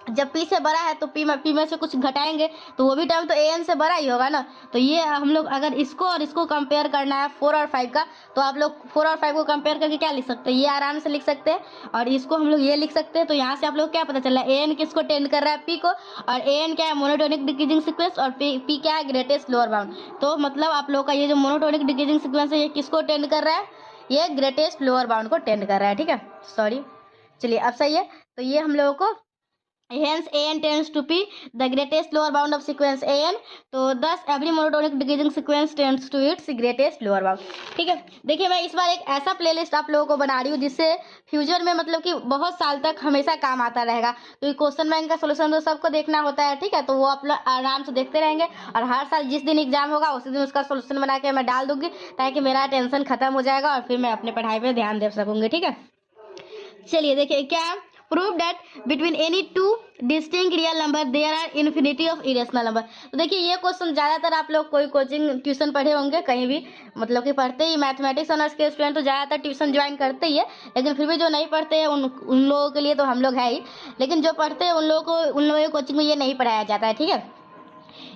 जब पी से बड़ा है तो पी में से कुछ घटाएंगे तो वो भी टर्म तो एन से बड़ा ही होगा ना। तो ये हम लोग अगर इसको और इसको कंपेयर करना है 4 और 5 का, तो आप लोग 4 और 5 को कंपेयर करके क्या लिख सकते हैं? ये आराम से लिख सकते हैं, और इसको हम लोग ये लिख सकते हैं। तो यहाँ से आप लोग क्या पता चला? एन किसको टेंड कर रहा है? पी को। और एन क्या है? मोनोटोनिक डिक्रीजिंग सीक्वेंस, और पी क्या है? Greatest lower bound. तो मतलब आप लोग का ये जो मोनोटोनिक डिक्रीजिंग सीक्वेंस है ये किसको टेंड कर रहा है? ये ग्रेटेस्ट लोअर बाउंड को टेंड कर रहा है, ठीक है। सॉरी, चलिए अब सही है। तो ये हम लोगों को hence an tends to be the greatest lower bound of sequence an, तो thus every monotonic decreasing sequence tends to its greatest lower bound, ठीक है। देखिए मैं इस बार एक ऐसा प्लेलिस्ट आप लोगों को बना रही हूँ जिससे फ्यूचर में मतलब कि बहुत साल तक हमेशा काम आता रहेगा। तो ये क्वेश्चन बैंक का सोल्यूशन तो सबको देखना होता है, ठीक है। तो वो आप लोग आराम से देखते रहेंगे, और हर साल जिस दिन एग्जाम होगा उसी दिन उसका सोल्यूशन बना के मैं डाल दूंगी, ताकि मेरा टेंशन खत्म हो जाएगा और फिर मैं अपने पढ़ाई पर ध्यान दे सकूंगी, ठीक है। चलिए देखिए क्या है? Prove that between any two distinct real number there are infinity of irrational number. तो देखिए ये क्वेश्चन ज़्यादातर आप लोग कोई कोचिंग ट्यूशन पढ़े होंगे कहीं भी, मतलब कि पढ़ते ही मैथमेटिक्स ऑनर्स के स्टूडेंट तो ज़्यादातर ट्यूशन ज्वाइन करते ही है, लेकिन फिर भी जो नहीं पढ़ते हैं उन लोगों के लिए तो हम लोग है ही, लेकिन जो पढ़ते हैं उन लोगों की कोचिंग में ये नहीं पढ़ाया जाता है, ठीक है।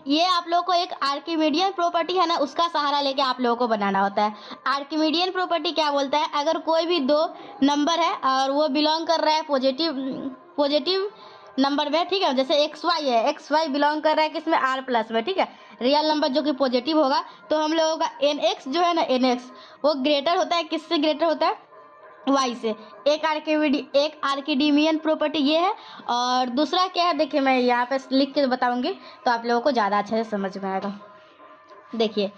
ये आप लोगों को एक आर्किमिडियन प्रॉपर्टी है ना, उसका सहारा लेके आप लोगों को बनाना होता है। आर्किमिडियन प्रॉपर्टी क्या बोलता है? अगर कोई भी दो नंबर है और वो बिलोंग कर रहा है पॉजिटिव नंबर में, ठीक है, जैसे एक्स वाई है, एक्स वाई बिलोंग कर रहा है किसमें? आर प्लस में, ठीक है, रियल नंबर जो कि पॉजिटिव होगा, तो हम लोगों का एन एक्स जो है ना, एन एक्स वो ग्रेटर होता है किससे? ग्रेटर होता है वाई से। एक आर्किमिडियन प्रॉपर्टी ये है। और दूसरा क्या है? देखिए मैं यहाँ पे लिख के बताऊंगी तो आप लोगों को ज़्यादा अच्छे से समझ में आएगा। देखिए,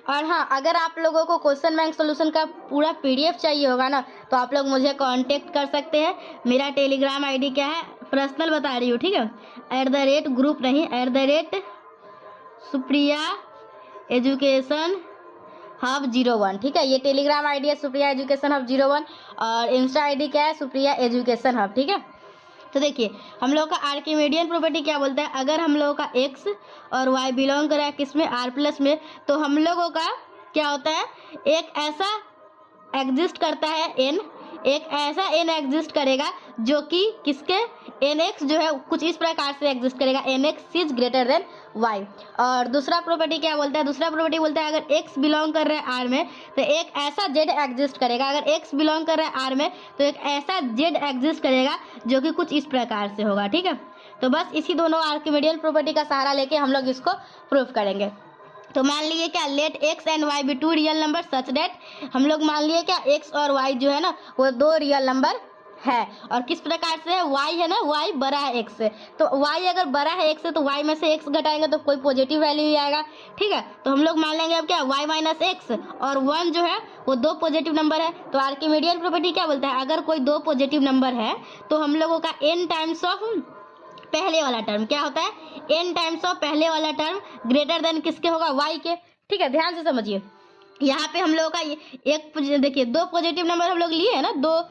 और हाँ, अगर आप लोगों को क्वेश्चन बैंक सोल्यूशन का पूरा पीडीएफ चाहिए होगा ना, तो आप लोग मुझे कांटेक्ट कर सकते हैं। मेरा टेलीग्राम आईडी क्या है? पर्सनल बता रही हूँ, ठीक है, @ग्रुप नहीं, @सुप्रिया एजुकेशन हब 01, ठीक है। ये टेलीग्राम आईडी है सुप्रिया एजुकेशन हब 01 और इंस्टा आईडी क्या है सुप्रिया एजुकेशन हब, ठीक है। तो देखिए हम लोग का आर्किमिडियन प्रॉपर्टी क्या बोलता है, अगर हम लोगों का एक्स और वाई बिलोंग कर रहा है किसमें, आर प्लस में, तो हम लोगों का क्या होता है, एक ऐसा एग्जिस्ट करता है एन, एक ऐसा एन एग्जिस्ट करेगा जो कि किसके, एन एक्स जो है कुछ इस प्रकार से एग्जिस्ट करेगा, n x is greater than y. और दूसरा प्रॉपर्टी क्या बोलता है, दूसरा प्रॉपर्टी बोलता है अगर एक्स बिलोंग कर रहा है आर में तो एक ऐसा जेड एग्जिस्ट करेगा, अगर एक्स बिलोंग कर रहा है आर में तो एक ऐसा जेड एग्जिस्ट करेगा जो कि कुछ इस प्रकार से होगा, ठीक है। तो बस इसी दोनों आर्किमिडियन प्रॉपर्टी का सहारा लेके हम लोग इसको प्रूफ करेंगे। तो मान लिए क्या, let x and y be two real number such that, हम लोग मान लिए क्या एक्स और वाई जो है ना वो दो रियल नंबर है, और किस प्रकार से है, वाई है ना, वाई बड़ा है एक्स से, तो वाई अगर बड़ा है एक्स से तो वाई में से एक्स घटाएंगे तो कोई पॉजिटिव वैल्यू ही आएगा, ठीक है। तो हम लोग मान लेंगे अब क्या, वाई माइनस एक्स और 1 जो है वो दो पॉजिटिव नंबर है। तो आर्किमिडियन प्रॉपर्टी क्या बोलता है, अगर कोई दो पॉजिटिव नंबर है तो हम लोगों का एन टाइम्स ऑफ पहले वाला टर्म क्या होता है, एन टाइम्स ऑफ पहले वाला टर्म ग्रेटर देन किसके होगा, वाई के, ठीक है। ध्यान से समझिए, यहाँ पे हम लोगों का एक देखिए दो पॉजिटिव नंबर हम लोग लिए है ना, दो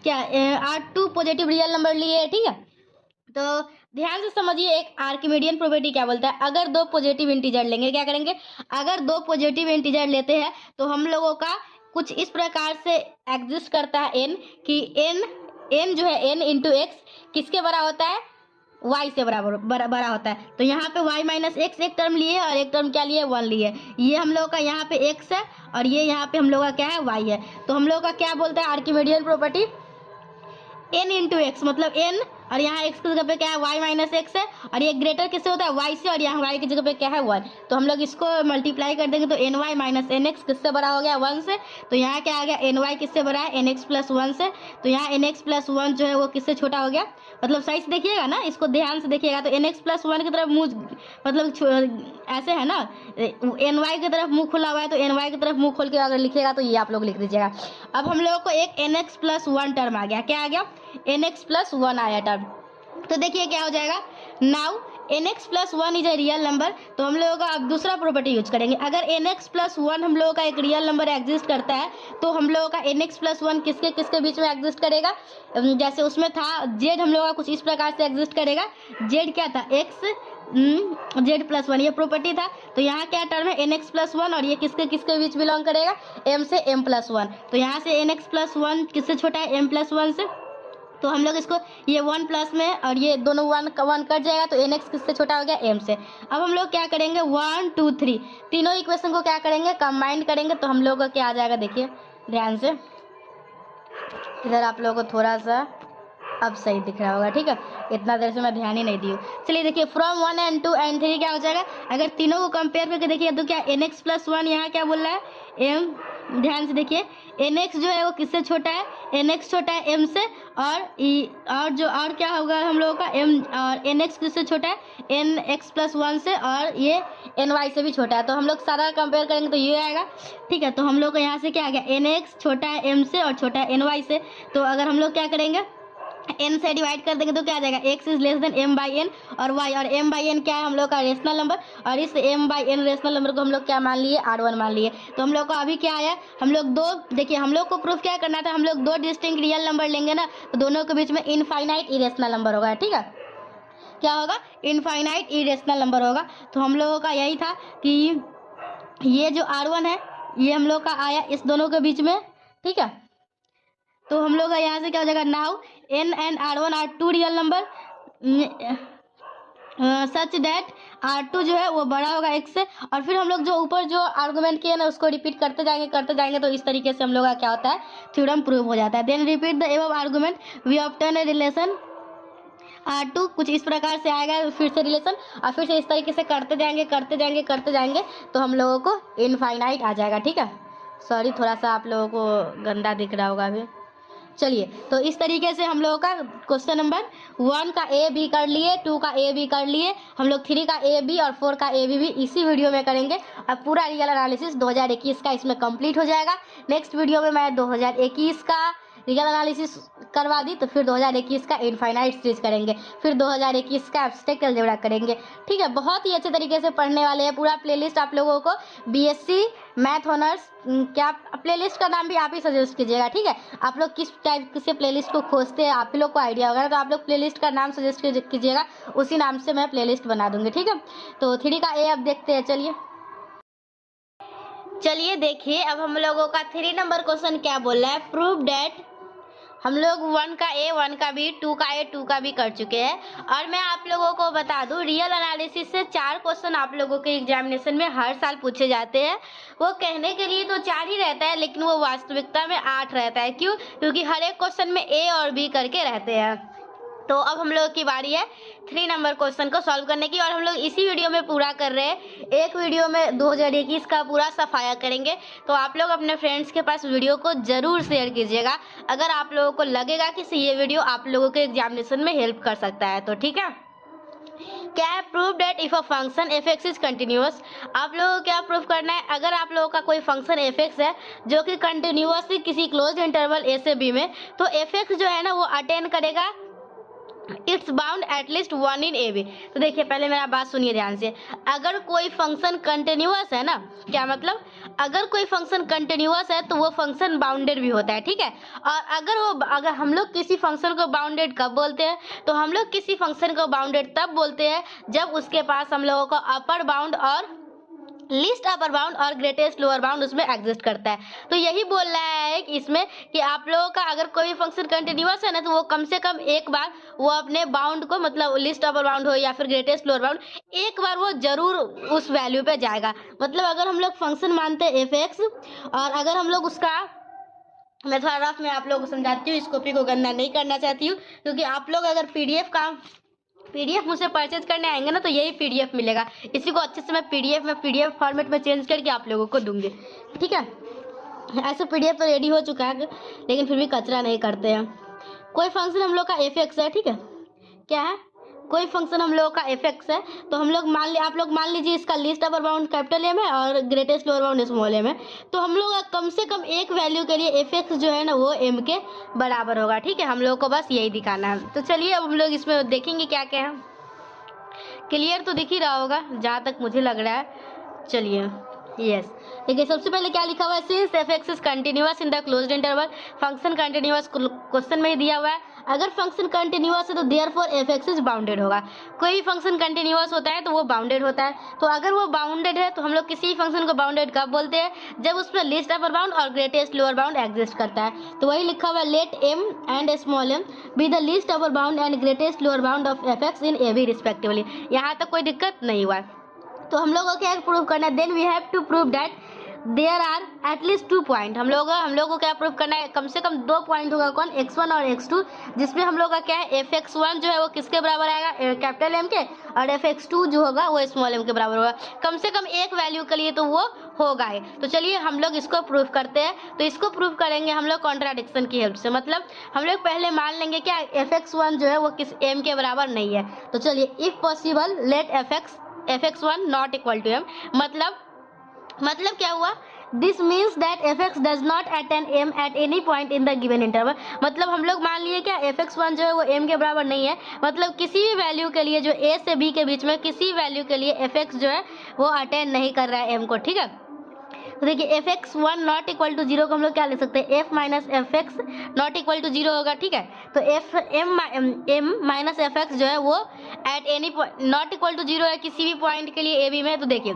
क्या R2 पॉजिटिव रियल नंबर लिए, ठीक है। तो ध्यान से समझिए, एक आर्किमिडियन प्रॉपर्टी क्या बोलता है, अगर दो पॉजिटिव इंटीजर लेंगे, क्या करेंगे, अगर दो पॉजिटिव इंटीजर लेते हैं तो हम लोगों का कुछ इस प्रकार से एग्जिस्ट करता है एन, कि एन जो है एन इंटू एक्स किसके बड़ा होता है, वाई से बड़ा होता है। तो यहाँ पे वाई माइनस एक्स एक टर्म लिए और एक टर्म क्या लिए, 1 लिए, ये हम लोग का यहाँ पे एक्स है और ये यहाँ पे हम लोग का क्या है, वाई है। तो हम लोग का क्या बोलता है Archimedean property, N into x मतलब एन, और यहाँ एक्स की जगह पे क्या है, वाई माइनस एक्स है, और ये ग्रेटर किससे होता है, वाई से, और यहाँ वाई की जगह पे क्या है 1। तो हम लोग इसको मल्टीप्लाई कर देंगे तो n y minus n x किससे बड़ा हो गया, 1 से। तो यहाँ क्या आ गया, एन वाई किससे बड़ा है, एन एक्स प्लस 1 से। तो यहाँ एन एक्स प्लस 1 जो है वो किससे छोटा हो गया, मतलब सही से देखिएगा ना, इसको ध्यान से देखिएगा। तो एन एक्स प्लस 1 की तरफ मुँह मतलब ऐसे है ना, एन वाई की तरफ मुँह खुला हुआ है, तो एन वाई की तरफ मुँह खोल के अगर लिखिएगा तो ये आप लोग लिख दीजिएगा। अब हम लोगों को एक एन एक्स प्लस 1 टर्म आ गया, क्या आ गया, एन एक्स प्लस 1 आया टर्म। तो देखिए क्या हो जाएगा, now n x plus 1 is a real number. तो हम लोगों का अब दूसरा प्रॉपर्टी यूज करेंगे, अगर एन एक्स प्लस 1 हम लोगों का एक रियल नंबर एग्जिस्ट करता है तो हम लोगों का एन एक्स प्लस 1 किसके किसके बीच में एग्जिस्ट करेगा, जैसे उसमें था जेड हम लोगों का कुछ इस प्रकार से एग्जिस्ट करेगा, जेड क्या था, एक्स जेड प्लस 1 ये प्रॉपर्टी था। तो यहाँ क्या टर्म है, एन एक्स प्लस 1 और ये किसके किसके बीच बिलोंग करेगा, एम से एम प्लस 1। तो यहाँ से एन एक्स प्लस 1 किससे छोटा है, एम प्लस 1 से। तो हम लोग इसको ये 1 प्लस में और ये दोनों 1 कट जाएगा, तो एन एक्स किससे छोटा हो गया, एम से। अब हम लोग क्या करेंगे, 1 2 3 तीनों इक्वेशन को क्या करेंगे, कंबाइंड करेंगे। तो हम लोग का क्या आ जाएगा, देखिए ध्यान से, इधर आप लोगों को थोड़ा सा अब सही दिख रहा होगा, ठीक है, इतना देर से मैं ध्यान ही नहीं दी हूँ। चलिए देखिए फ्रॉम 1 and 2 and 3 क्या हो जाएगा, अगर तीनों को कंपेयर करके देखिए तो क्या एन एक्स प्लस 1 यहाँ क्या बोल रहा है, एम, ध्यान से देखिए एन एक्स जो है वो किससे छोटा है, एन एक्स छोटा है एम से, और जो और क्या होगा हम लोगों का एम, और एन एक्स किससे छोटा है, एन एक्स प्लस 1 से, और ये एन वाई से भी छोटा है। तो हम लोग सारा कंपेयर करेंगे तो ये आएगा, ठीक है। तो हम लोग को यहाँ से क्या आ गया, एन एक्स छोटा है एम से और छोटा है एन वाई से। तो अगर हम लोग क्या करेंगे, n से डिवाइड कर देंगे तो क्या आ जाएगा, x is less than m by n, और y और m बाई एन क्या है हम लोग का रेशनल नंबर, और इस m by N rational number को हम लोग क्या मान लिए, R1 मान लिए। तो हम लोग को अभी क्या आया, हम लोग दो, देखिए हम लोग को प्रूफ क्या करना था, हम लोग दो डिस्टिंक्ट रियल नंबर लेंगे ना तो दोनों के बीच में इनफाइनाइट इरेशनल नंबर होगा, ठीक है, क्या होगा, इनफाइनाइट इरेशनल नंबर होगा। तो हम लोगों का यही था कि ये जो R1 है ये हम लोग का आया इस दोनों के बीच में, ठीक है। तो हम लोग का यहाँ से क्या हो जाएगा, now n and R1 are two real number such that R2 जो है वो बड़ा होगा x से, और फिर हम लोग जो ऊपर जो आर्गुमेंट किए ना उसको रिपीट करते जाएंगे तो इस तरीके से हम लोग का क्या होता है, थ्योरम प्रूव हो जाता है। Then repeat the above argument we obtain a relation R2, कुछ इस प्रकार से आएगा फिर से रिलेशन, और फिर से इस तरीके से करते जाएंगे तो हम लोगों को इनफाइनाइट आ जाएगा, ठीक है। सॉरी थोड़ा सा आप लोगों को गंदा दिख रहा होगा अभी। चलिए तो इस तरीके से हम लोगों का क्वेश्चन नंबर 1 का ए बी कर लिए, 2 का ए बी कर लिए, हम लोग 3 का ए बी और 4 का ए बी भी इसी वीडियो में करेंगे। अब पूरा रियल एनालिसिस 2021 का इसमें कंप्लीट हो जाएगा। नेक्स्ट वीडियो में मैं 2021 का रियल एनालिसिस करवा दी तो फिर 2021 का इनफाइनाइट सीरीज करेंगे, फिर 2021 का एब्स्ट्रैक्ट अलजेब्रा करेंगे। ठीक है, बहुत ही अच्छे तरीके से पढ़ने वाले हैं। पूरा प्लेलिस्ट आप लोगों को बीएससी मैथ ऑनर्स, क्या प्लेलिस्ट का नाम भी आप ही सजेस्ट कीजिएगा। ठीक है, आप लोग किस टाइप से प्लेलिस्ट को खोजते हैं आप ही लोग को आइडिया होगा, तो आप लोग प्लेलिस्ट का नाम सजेस्ट कीजिएगा, उसी नाम से मैं प्लेलिस्ट बना दूंगी। ठीक है, तो 3 का ए अब देखते हैं। चलिए देखिए, अब हम लोगों का 3 नंबर क्वेश्चन क्या बोल रहा है, प्रूव डेट। हम लोग 1 का ए, 1 का बी, 2 का ए, 2 का बी कर चुके हैं। और मैं आप लोगों को बता दूं, रियल एनालिसिस से 4 क्वेश्चन आप लोगों के एग्जामिनेशन में हर साल पूछे जाते हैं। वो कहने के लिए तो 4 ही रहता है, लेकिन वो वास्तविकता में 8 रहता है। क्यों? क्योंकि हर एक क्वेश्चन में ए और बी करके रहते हैं। तो अब हम लोग की बारी है 3 नंबर क्वेश्चन को सॉल्व करने की, और हम लोग इसी वीडियो में पूरा कर रहे हैं। एक वीडियो में 2021 का पूरा सफाया करेंगे। तो आप लोग अपने फ्रेंड्स के पास वीडियो को जरूर शेयर कीजिएगा, अगर आप लोगों को लगेगा कि ये वीडियो आप लोगों के एग्जामिनेशन में हेल्प कर सकता है तो। ठीक है, क्या है, prove that if a function F X is continuous. आप लोगों को क्या प्रूव करना है, अगर आप लोगों का कोई फंक्शन एफ एक्स है जो कि कंटिन्यूअस है किसी क्लोज इंटरवल ए से बी में, तो एफ एक्स जो है ना वो अटेन करेगा its bound at least 1 in a b. तो देखिए, पहले मेरा बात सुनिए ध्यान से। अगर कोई फंक्शन कंटिन्यूअस है ना, क्या मतलब, अगर कोई फंक्शन कंटिन्यूअस है तो वो फंक्शन बाउंडेड भी होता है। ठीक है, और अगर हम लोग किसी फंक्शन को बाउंडेड कब बोलते हैं, तो हम लोग किसी फंक्शन को बाउंडेड तब बोलते हैं जब उसके पास हम लोगों को अपर बाउंड और लीस्ट अपर बाउंड और ग्रेटेस्ट लोअर बाउंड उसमें एग्जिस्ट करता है। तो यही बोल रहा है कि इसमें कि आप लोगों का अगर कोई भी फंक्शन कंटिन्यूअस है ना, तो वो कम से कम एक बार वो अपने बाउंड को, मतलब लिस्ट अपर बाउंड हो या फिर ग्रेटेस्ट लोअर बाउंड, एक बार वो जरूर उस वैल्यू पे जाएगा। मतलब अगर हम लोग फंक्शन मानते हैं एफ एक्स, और अगर हम लोग उसका, मैं थोड़ा रफ में आप लोगों को समझाती हूँ, इस कॉपी को गंदा नहीं करना चाहती हूँ, क्योंकि आप लोग अगर पीडीएफ मुझसे परचेज करने आएंगे ना, तो यही पीडीएफ मिलेगा। इसी को अच्छे से मैं पीडीएफ फॉर्मेट में चेंज करके आप लोगों को दूंगी। ठीक है, ऐसे पीडीएफ तो रेडी हो चुका है, लेकिन फिर भी कचरा नहीं करते हैं। कोई फंक्शन हम लोग का एफ एक्स है। ठीक है, क्या है, कोई फंक्शन हम लोगों का एफ एक्स है, तो हम लोग आप लोग मान लीजिए इसका least upper bound capital M है और greatest lower bound small m है। तो हम लोग कम से कम एक वैल्यू के लिए एफ एक्स जो है ना वो एम के बराबर होगा। ठीक है, हम लोगों को बस यही दिखाना है। तो चलिए अब हम लोग इसमें देखेंगे क्या क्या है। क्लियर तो दिख ही रहा होगा जहाँ तक मुझे लग रहा है। चलिए, यस, देखिए सबसे पहले क्या लिखा हुआ है, since F X is continuous in the closed interval. Function continuous question में ही दिया हुआ है। अगर फंक्शन कंटिन्यूअस है तो therefore F X is bounded होगा। कोई भी फंक्शन कंटिन्यूअस होता है तो वो बाउंडेड होता है। तो अगर वो बाउंडेड है तो हम लोग किसी फंक्शन को बाउंडेड कब बोलते हैं, जब उसमें लिस्ट अपर बाउंड और ग्रेटेस्ट लोअर बाउंड एग्जिस्ट करता है। तो वही लिखा हुआ है, let M and small m be the least upper bound and greatest lower bound of F x in a b respectively. यहाँ तक कोई दिक्कत नहीं हुआ है। तो हम लोगों को क्या प्रूव करना है, then we have to prove that there are at least 2 point. हम लोगों को क्या प्रूव करना है, कम से कम 2 पॉइंट होगा, कौन, x1 और x2, जिसमें हम लोग का क्या है, fx1 जो है वो किसके बराबर आएगा, कैपिटल एम के, और fx2 जो होगा वो स्मॉल एम के बराबर होगा। कम से कम एक वैल्यू के लिए तो वो होगा ही। तो चलिए हम लोग इसको प्रूव करते हैं। तो इसको प्रूव करेंगे हम लोग कॉन्ट्राडिक्शन की हेल्प से। मतलब हम लोग पहले मान लेंगे क्या fx1 जो है वो किस m के बराबर नहीं है। तो चलिए, if possible let fx1 not equal to m। मतलब क्या हुआ, this means that F X does not attain M at any point in the given interval. मतलब हम लोग मान लिए क्या fx1 जो है वो m के बराबर नहीं है। मतलब किसी भी वैल्यू के लिए जो a से b के बीच में किसी वैल्यू के लिए fx जो है वो अटेन नहीं कर रहा है m को। ठीक है, तो देखिए fx1 नॉट इक्वल टू 0 को हम लोग क्या लिख सकते हैं, f minus F X not equal to 0 होगा। ठीक है, तो m माइनस एफ एक्स जो है वो at any point not equal to 0 है किसी भी पॉइंट के लिए ए बी में। तो देखिए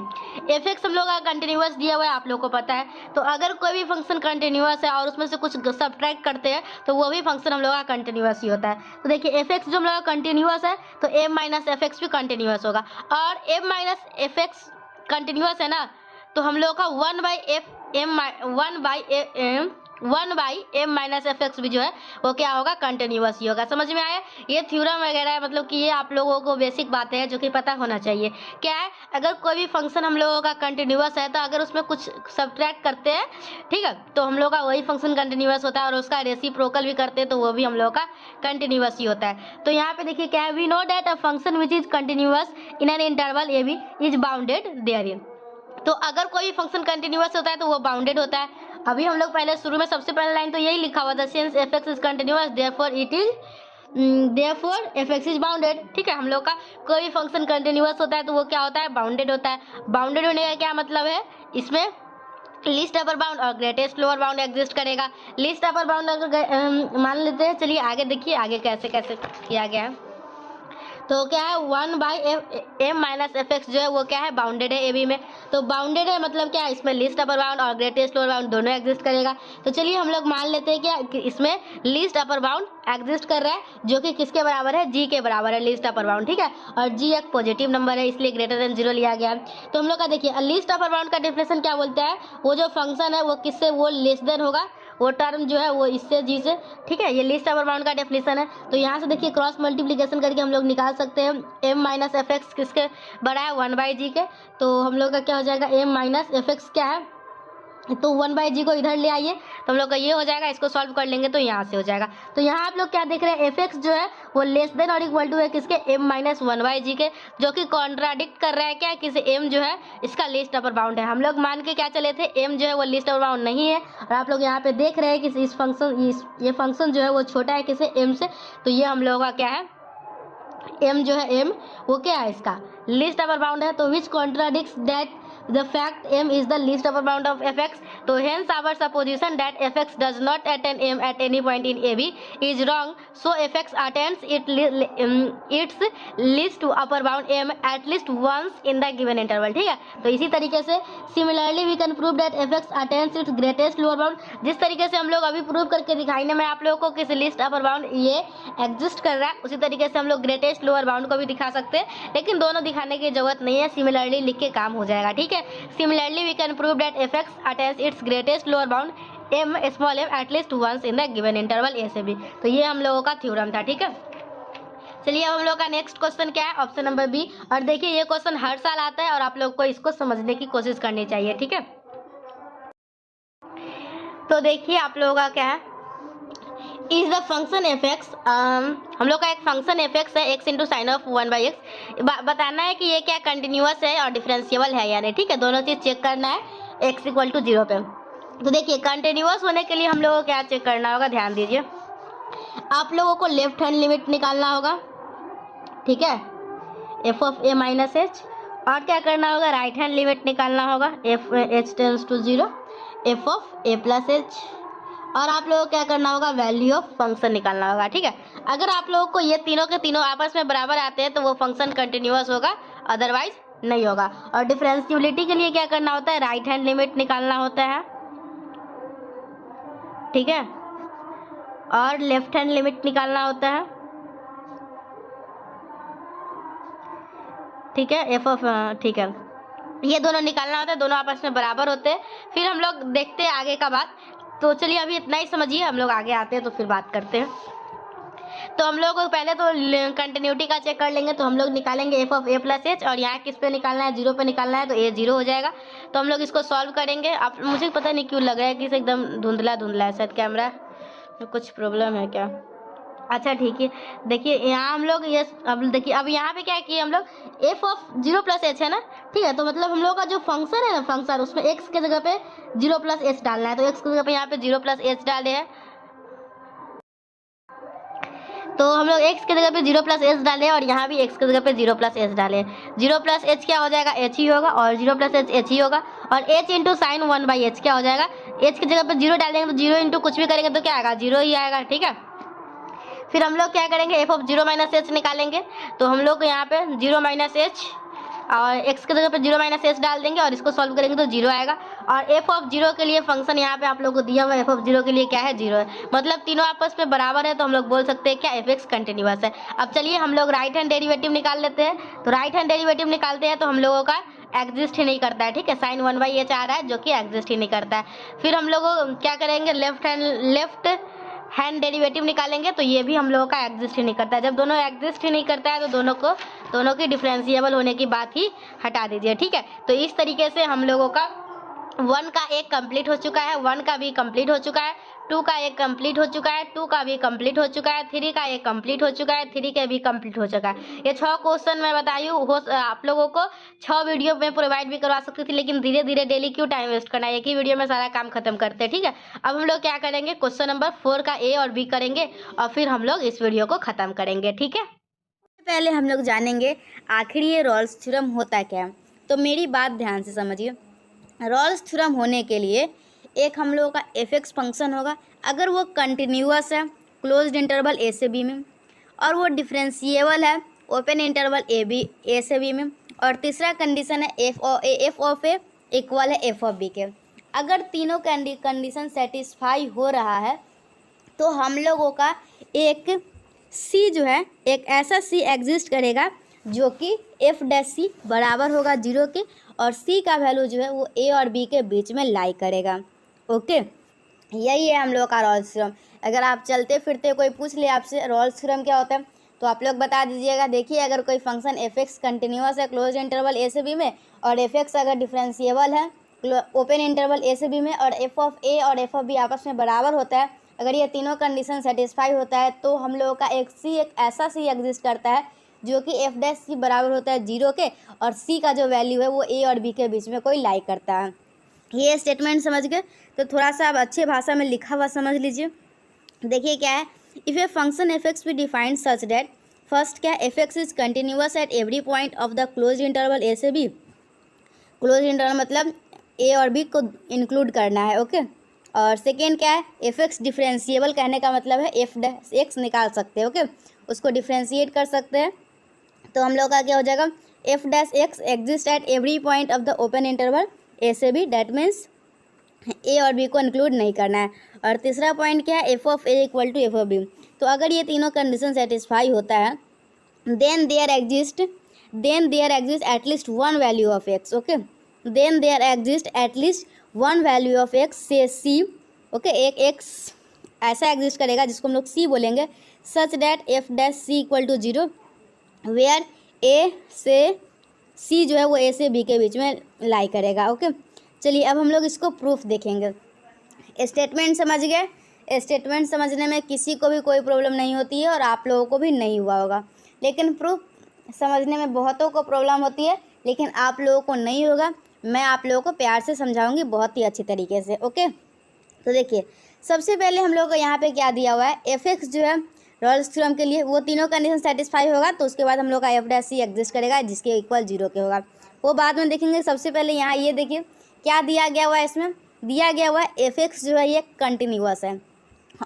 एफ एक्स हम लोग का कंटिन्यूअस दिया हुआ है, आप लोग को पता है। तो अगर कोई भी फंक्शन कंटिन्यूअस है और उसमें से कुछ सब्ट्रैक्ट करते हैं तो वो भी फंक्शन हम लोग का कंटिन्यूअस ही होता है। तो देखिए एफ एक्स जो हम लोग का कंटिन्यूअस है तो m माइनस एफ एक्स भी कंटिन्यूअस होगा, और m minus F X continuous है ना, तो हम लोग का 1 by M minus F X भी जो है वो क्या होगा, कंटिन्यूअस ही होगा। समझ में आया, ये थ्योरम वगैरह है, मतलब कि ये आप लोगों को बेसिक बातें हैं जो कि पता होना चाहिए। क्या है, अगर कोई भी फंक्शन हम लोगों का कंटिन्यूअस है तो अगर उसमें कुछ सब्ट्रैक्ट करते हैं, ठीक है, तो हम लोग का वही फंक्शन कंटिन्यूअस होता है, और उसका रेसिप्रोकल भी करते हैं तो वो भी हम लोग का कंटिन्यूअस ही होता है। तो यहाँ पे देखिए क्या है, we know that a function which is continuous in an interval A B is bounded therein. तो अगर कोई फंक्शन कंटिन्यूअस होता है तो वो बाउंडेड होता है, अभी हम लोग पहले शुरू में सबसे पहला लाइन तो यही लिखा हुआ था, since F X is continuous therefore F X is bounded. ठीक है, हम लोग का कोई भी फंक्शन कंटिन्यूअस होता है तो वो क्या होता है, बाउंडेड होता है। बाउंडेड होने का क्या मतलब है, इसमें लीस्ट अपर बाउंड और ग्रेटेस्ट लोअर बाउंड एग्जिस्ट करेगा। लीस्ट अपर बाउंड अगर मान लेते हैं, चलिए आगे देखिए आगे कैसे कैसे किया गया है। तो क्या है, 1/m माइनस एफ एक्स जो है वो क्या है, बाउंडेड है ए बी में। तो बाउंडेड है मतलब क्या है, इसमें लीस्ट अपर बाउंड और ग्रेटेस्ट लोअर बाउंड दोनों एग्जिस्ट करेगा। तो चलिए हम लोग मान लेते हैं क्या कि इसमें लीस्ट अपर बाउंड एग्जिस्ट कर रहा है, जो कि किसके बराबर है, जी के बराबर है लीस्ट अपर बाउंड। ठीक है, और जी एक पॉजिटिव नंबर है इसलिए ग्रेटर देन 0 लिया गया है। तो हम लोग का देखिए लीस्ट अपर बाउंड का डेफिनेशन क्या बोलता है, वो जो फंक्शन है वो किससे, वो लेस देन होगा, वो टर्म जो है वो इससे जी से। ठीक है, ये लीस्ट अपर बाउंड का डेफिनेशन है। तो यहाँ से देखिए क्रॉस मल्टीप्लिकेशन करके हम लोग निकाल सकते हैं m माइनस एफ एक्स किसके बड़ा है, 1/g के। तो हम लोग का क्या हो जाएगा, m माइनस एफ एक्स क्या है, तो 1/g को इधर ले आइए तो हम लोग का ये हो जाएगा, इसको सॉल्व कर लेंगे तो यहाँ से हो जाएगा। तो यहाँ आप लोग क्या देख रहे हैं, एफ एक्स जो है वो लेस देन और इक्वल टू है किसके, m माइनस 1/g के, जो कि कॉन्ट्राडिक्ट कर रहा है क्या, किसी m जो है इसका लिस्ट अपर बाउंड है। हम लोग मान के क्या चले थे, m जो है वो लिस्ट अपर बाउंड नहीं है, और आप लोग यहाँ पे देख रहे हैं कि ये फंक्शन जो है वो छोटा है किसे, m से। तो ये हम लोगों का क्या है, m जो है m वो क्या है, इसका लिस्ट अपर बाउंड है। तो which contradicts that the fact m is the least upper bound of fx, तो hence our supposition that fx does not attain m at any point in ab is wrong, so fx attains its least upper bound m at least once in the given interval। ठीक है, तो इसी तरीके से similarly we can prove that fx attains its greatest lower bound, जिस तरीके से हम लोग अभी प्रूव करके दिखाएंगे मैं आप लोगों को किस लिस्ट अपर बाउंड ये एग्जिस्ट कर रहा है, उसी तरीके से हम लोग ग्रेटेस्ट लोअर बाउंड को भी दिखा सकते हैं, लेकिन दोनों दिखाने की जरूरत नहीं है, सिमिलरली लिख के काम हो जाएगा। ठीक है, similarly we can prove that fx attains its greatest lower bound m small m at least once in the given interval a से b। तो ये हम लोगों का थ्योरम था। ठीक है, चलिए अब हम लोग का नेक्स्ट क्वेश्चन क्या है, ऑप्शन नंबर बी। और देखिए ये क्वेश्चन हर साल आता है और आप लोग को इसको समझने की कोशिश करनी चाहिए। ठीक है, तो देखिए आप लोगों का क्या है, is the function F x, हम लोग का एक फंक्शन एफ एक्स है x into sine of 1/x। बताना है कि ये क्या कंटिन्यूअस है और डिफरेंशिएबल है या नहीं। ठीक है, दोनों चीज चेक करना है x इक्वल टू 0 पे। तो देखिए कंटिन्यूअस होने के लिए हम लोगों को क्या चेक करना होगा, ध्यान दीजिए, आप लोगों को लेफ्ट हैंड लिमिट निकालना होगा। ठीक है, F of A minus H, और क्या करना होगा, राइट हैंड लिमिट निकालना होगा, F H tends to 0 F of A plus H, और आप लोगों को क्या करना होगा, वैल्यू ऑफ फंक्शन निकालना होगा। ठीक है, अगर आप लोगों को ये तीनों के तीनों आपस में बराबर आते हैं तो वो फंक्शन कंटिन्यूअस होगा, अदरवाइज नहीं होगा। और डिफरेंशिएबिलिटी के लिए क्या करना होता है, राइट हैंड लिमिट निकालना होता है। ठीक है, और लेफ्ट हैंड लिमिट निकालना होता है। ठीक है, एफ ऑफ, ठीक है, ये दोनों निकालना होता है, दोनों आपस में बराबर होते हैं। फिर हम लोग देखते हैं आगे का बात। तो चलिए अभी इतना ही समझिए, हम लोग आगे आते हैं तो फिर बात करते हैं। तो हम लोग को पहले तो कंटिन्यूटी का चेक कर लेंगे। तो हम लोग निकालेंगे F of A plus H, और यहाँ किस पे निकालना है, 0 पे निकालना है, तो ए 0 हो जाएगा। तो हम लोग इसको सॉल्व करेंगे। अब मुझे पता नहीं क्यों लग रहा है कि इसे एकदम धुंधला धुंधला है, शायद कैमरा में कुछ प्रॉब्लम है क्या। अच्छा ठीक है, देखिए यहाँ हम लोग ये अब देखिए अब यहाँ पे क्या किए हम लोग, एफ ऑफ 0 प्लस एच है ना। ठीक है, तो मतलब हम लोग का जो फंक्शन है ना, फंक्शन उसमें एक्स के जगह पे 0 प्लस एच डालना है। तो एक्स की जगह पे यहाँ पे 0 प्लस एच डाले हैं। तो हम लोग x की जगह पे 0 प्लस एच डाले और यहाँ भी x की जगह पे 0 प्लस एच डाले। 0 प्लस एच क्या हो जाएगा, h ही होगा, और 0 प्लस एच h ही होगा, और h इंटू साइन 1/h क्या हो जाएगा, h की जगह पे 0 डालेंगे तो 0 इंटू कुछ भी करेंगे तो क्या आएगा, 0 ही आएगा। ठीक है, फिर हम लोग क्या करेंगे, एफ ऑफ 0 माइनस एच निकालेंगे। तो हम लोग यहाँ पे 0 माइनस एच और x की जगह पे 0 माइनस एच डाल देंगे और इसको सॉल्व करेंगे तो 0 आएगा। और एफ ऑफ 0 के लिए फंक्शन यहाँ पे आप लोग को दिया हुआ है, एफ ऑफ 0 के लिए क्या है, 0 है, मतलब तीनों आपस में बराबर है। तो हम लोग बोल सकते हैं क्या, एफ एक्स कंटिन्यूअस है। अब चलिए हम लोग राइट हैंड डेरिवेटिव निकाल लेते हैं। तो राइट हैंड डेरिवेटिव निकालते हैं तो हम लोगों का एग्जिस्ट ही नहीं करता है। ठीक है, साइन 1/h आ रहा है जो कि एग्जिस्ट ही नहीं करता है। फिर हम लोग क्या करेंगे, लेफ्ट हैंड डेरिवेटिव निकालेंगे तो ये भी हम लोगों का एग्जिस्ट ही नहीं करता है। जब दोनों एग्जिस्ट ही नहीं करता है तो दोनों की डिफरेंशिएबल होने की बात ही हटा दीजिए। ठीक है, तो इस तरीके से हम लोगों का 1 का एक कंप्लीट हो चुका है, 1 का भी कंप्लीट हो चुका है, 2 का एक कंप्लीट हो चुका है, 2 का भी कंप्लीट हो चुका है, 3 का एक कंप्लीट हो चुका है, 3 का भी कंप्लीट हो चुका है। ये 6 क्वेश्चन मैं बताई हूँ, आप लोगों को 6 वीडियो में प्रोवाइड भी करवा सकती थी, लेकिन धीरे धीरे डेली क्यों टाइम वेस्ट करना है, एक ही वीडियो में सारा काम खत्म करते हैं। ठीक है, अब हम लोग क्या करेंगे, क्वेश्चन नंबर 4 का ए और बी करेंगे और फिर हम लोग इस वीडियो को खत्म करेंगे। ठीक है, पहले हम लोग जानेंगे आखिर ये रॉल्स थ्योरम होता क्या है। तो मेरी बात ध्यान से समझिए, रॉल्स थ्योरम होने के लिए एक हम लोगों का एफ फंक्शन होगा, अगर वो कंटिन्यूअस है क्लोज्ड इंटरवल ए से बी में, और वो डिफरेंशिएबल है ओपन इंटरवल ए से बी में, और तीसरा कंडीशन है एफ ऑफ ए इक्वल है एफ ऑफ बी के। अगर तीनों कंडीशन सेटिस्फाई हो रहा है तो हम लोगों का एक सी जो है, एक ऐसा सी एग्जिस्ट करेगा जो कि एफ डैश सी बराबर होगा 0 के, और सी का वैल्यू जो है वो ए और बी के बीच में लाई करेगा। ओके, यही है हम लोग का रॉल्स थ्योरम। अगर आप चलते फिरते कोई पूछ ले आपसे रॉल्स थ्योरम क्या होता है तो आप लोग बता दीजिएगा। देखिए, अगर कोई फंक्शन एफ एक्स कंटिन्यूस है क्लोज इंटरवल ए से बी में, और एफ एक्स अगर डिफरेंशिएबल है ओपन इंटरवल ए से बी में, और एफ ऑफ ए और एफ ऑफ बी आपस में बराबर होता है, अगर ये तीनों कंडीशन सेटिस्फाई होता है तो हम लोगों का एक ऐसा सी एग्जिस्ट करता है जो कि एफ डैश सी बराबर होता है 0 के, और सी का जो वैल्यू है वो ए और बी के बीच में कोई लाई करता है। ये स्टेटमेंट समझ गए, तो थोड़ा सा आप अच्छे भाषा में लिखा हुआ समझ लीजिए। देखिए क्या है, if a function F X B defined such that, first क्या, F X is continuous at every point of the close interval A से बी। क्लोज इंटरवल मतलब ए और बी को इंक्लूड करना है। ओके, और सेकेंड क्या है, एफ एक्स डिफरेंशिएबल कहने का मतलब है एफ डैश एक्स निकाल सकते हैं। ओके, उसको डिफ्रेंशिएट कर सकते हैं, तो हम लोग का क्या हो जाएगा, F dash X exist at every point of the open interval A से बी, डैट मीन्स ए और बी को इंक्लूड नहीं करना है। और तीसरा पॉइंट क्या है, F of A equal to F of B. तो अगर ये तीनों कंडीशन सेटिस्फाई होता है then there exist at least one value of X. Okay, then there exist at least one value of X say C. Okay, एक X ऐसा exist करेगा जिसको हम लोग सी बोलेंगे, such that F dash C equal to 0, where A से C जो है वो ए से बी के बीच में लाई करेगा। ओके, चलिए अब हम लोग इसको प्रूफ देखेंगे। स्टेटमेंट समझ गए, स्टेटमेंट समझने में किसी को भी कोई प्रॉब्लम नहीं होती है और आप लोगों को भी नहीं हुआ होगा, लेकिन प्रूफ समझने में बहुतों को प्रॉब्लम होती है, लेकिन आप लोगों को नहीं होगा। मैं आप लोगों को प्यार से समझाऊंगी बहुत ही अच्छी तरीके से। ओके, तो देखिए सबसे पहले हम लोग को यहाँ पे क्या दिया हुआ है, एफ एक्स जो है रॉल्स थ्योरम के लिए वो तीनों कंडीशन सेटिस्फाई होगा, तो उसके बाद हम लोग का एफ डैश सी एग्जिस्ट करेगा जिसके इक्वल 0 के होगा, वो बाद में देखेंगे। सबसे पहले यहाँ ये देखिए क्या दिया गया हुआ है, इसमें दिया गया हुआ है एफ एक्स जो है ये कंटिन्यूअस है।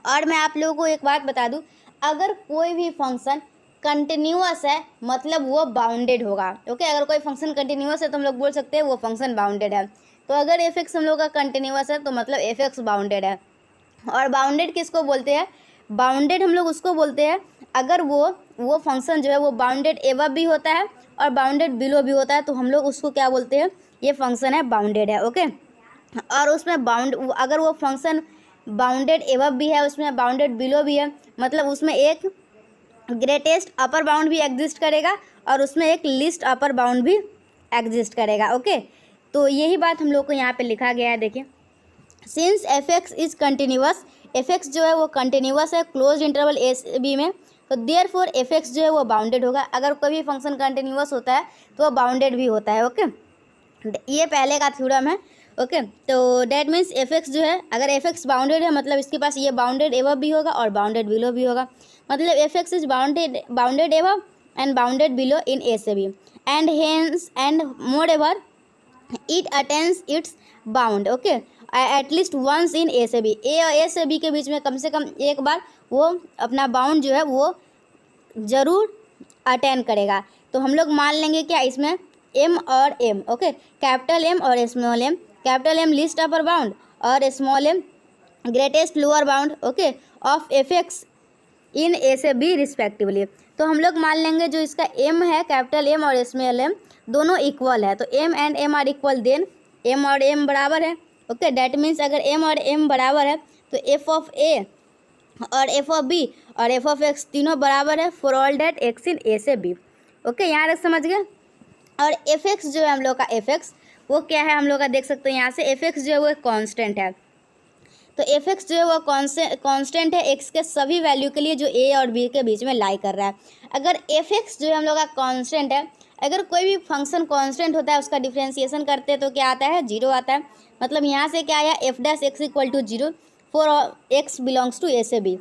और मैं आप लोगों को एक बात बता दूं, अगर कोई भी फंक्शन कंटिन्यूअस है मतलब वो बाउंडेड होगा। ओके, अगर कोई फंक्शन कंटिन्यूअस है तो हम लोग बोल सकते हैं वो फंक्शन बाउंडेड है। तो अगर एफ एक्स हम लोग का कंटिन्यूअस है तो मतलब एफ एक्स बाउंडेड है। और बाउंडेड किसको बोलते हैं, बाउंडेड हम लोग उसको बोलते हैं अगर वो फंक्शन जो है वो बाउंडेड एबव भी होता है और बाउंडेड बिलो भी होता है, तो हम लोग उसको क्या बोलते हैं, ये फंक्शन है बाउंडेड है। ओके, और उसमें अगर वो फंक्शन बाउंडेड एबव भी है, उसमें बाउंडेड बिलो भी है, मतलब उसमें एक ग्रेटेस्ट अपर बाउंड भी एग्जिस्ट करेगा और उसमें एक लिस्ट अपर बाउंड भी एग्जिस्ट करेगा। ओके, तो यही बात हम लोग को यहाँ पे लिखा गया है। देखिए, since F X is continuous, F x जो है वो कंटिन्यूअस है क्लोज इंटरवल ए से बी में, तो देयर फोर एफ एक्स जो है वो बाउंडेड होगा। अगर कोई भी फंक्शन कंटिन्यूअस होता है तो वो बाउंडेड भी होता है। ओके, ये पहले का थ्योरम है। ओके, तो डैट मीन्स एफ एक्स जो है, अगर एफ एक्स बाउंडेड है मतलब इसके पास ये बाउंडेड एबव भी होगा और बाउंडेड बिलो भी होगा, मतलब F X is bounded above and bounded below in A से B, and hence and moreover it attains its bound. Okay, at least once in A से बी, ए और ए से बी के बीच में कम से कम एक बार वो अपना बाउंड जो है वो ज़रूर अटेन करेगा। तो हम लोग मान लेंगे क्या इसमें एम और एम। ओके, कैपिटल एम और small M, capital M least upper bound और small M greatest lower bound. Okay, of F x in A से बी रिस्पेक्टिवली। तो हम लोग मान लेंगे जो इसका एम है, कैपिटल एम और स्मॉल एम दोनों इक्वल है, तो M and M are equal, then M और एम बराबर है। ओके, डैट मीन्स अगर एम और एम बराबर है तो एफ ऑफ ए और एफ ऑफ बी और एफ ऑफ एक्स तीनों बराबर है for all that X in A से बी। ओके, यहाँ तक समझ गए। और एफ एक्स जो है हम लोग का एफ एक्स वो क्या है हम लोग का देख सकते हैं यहाँ से, एफ एक्स जो है वो एक कॉन्स्टेंट है। तो एफ एक्स जो है वो कांस्टेंट है एक्स के सभी वैल्यू के लिए जो ए और बी के बीच में लाई कर रहा है। अगर एफ एक्स जो है हम लोग का कांस्टेंट है, अगर कोई भी फंक्शन कांस्टेंट होता है उसका डिफ्रेंसिएशन करते हैं तो क्या आता है, 0 आता है। मतलब यहाँ से क्या आया, F dash X equal to 0 for X belongs to A से बी।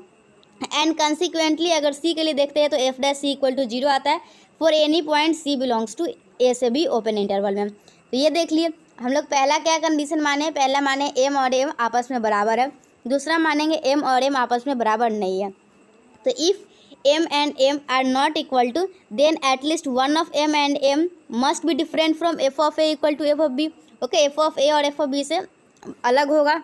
एंड कंसिक्वेंटली अगर सी के लिए देखते हैं तो F dash C equal to 0 आता है for any point C belongs to A से बी ओपन इंटरवल में। तो ये देख लिए हम लोग पहला क्या कंडीशन माने, पहला माने एम और एम आपस में बराबर है, दूसरा मानेंगे एम और एम आपस में बराबर नहीं है। तो if m and m are not equal to then at least one of m and m must be different from f of a equal to f of b। Okay, f of a और f of b से अलग होगा।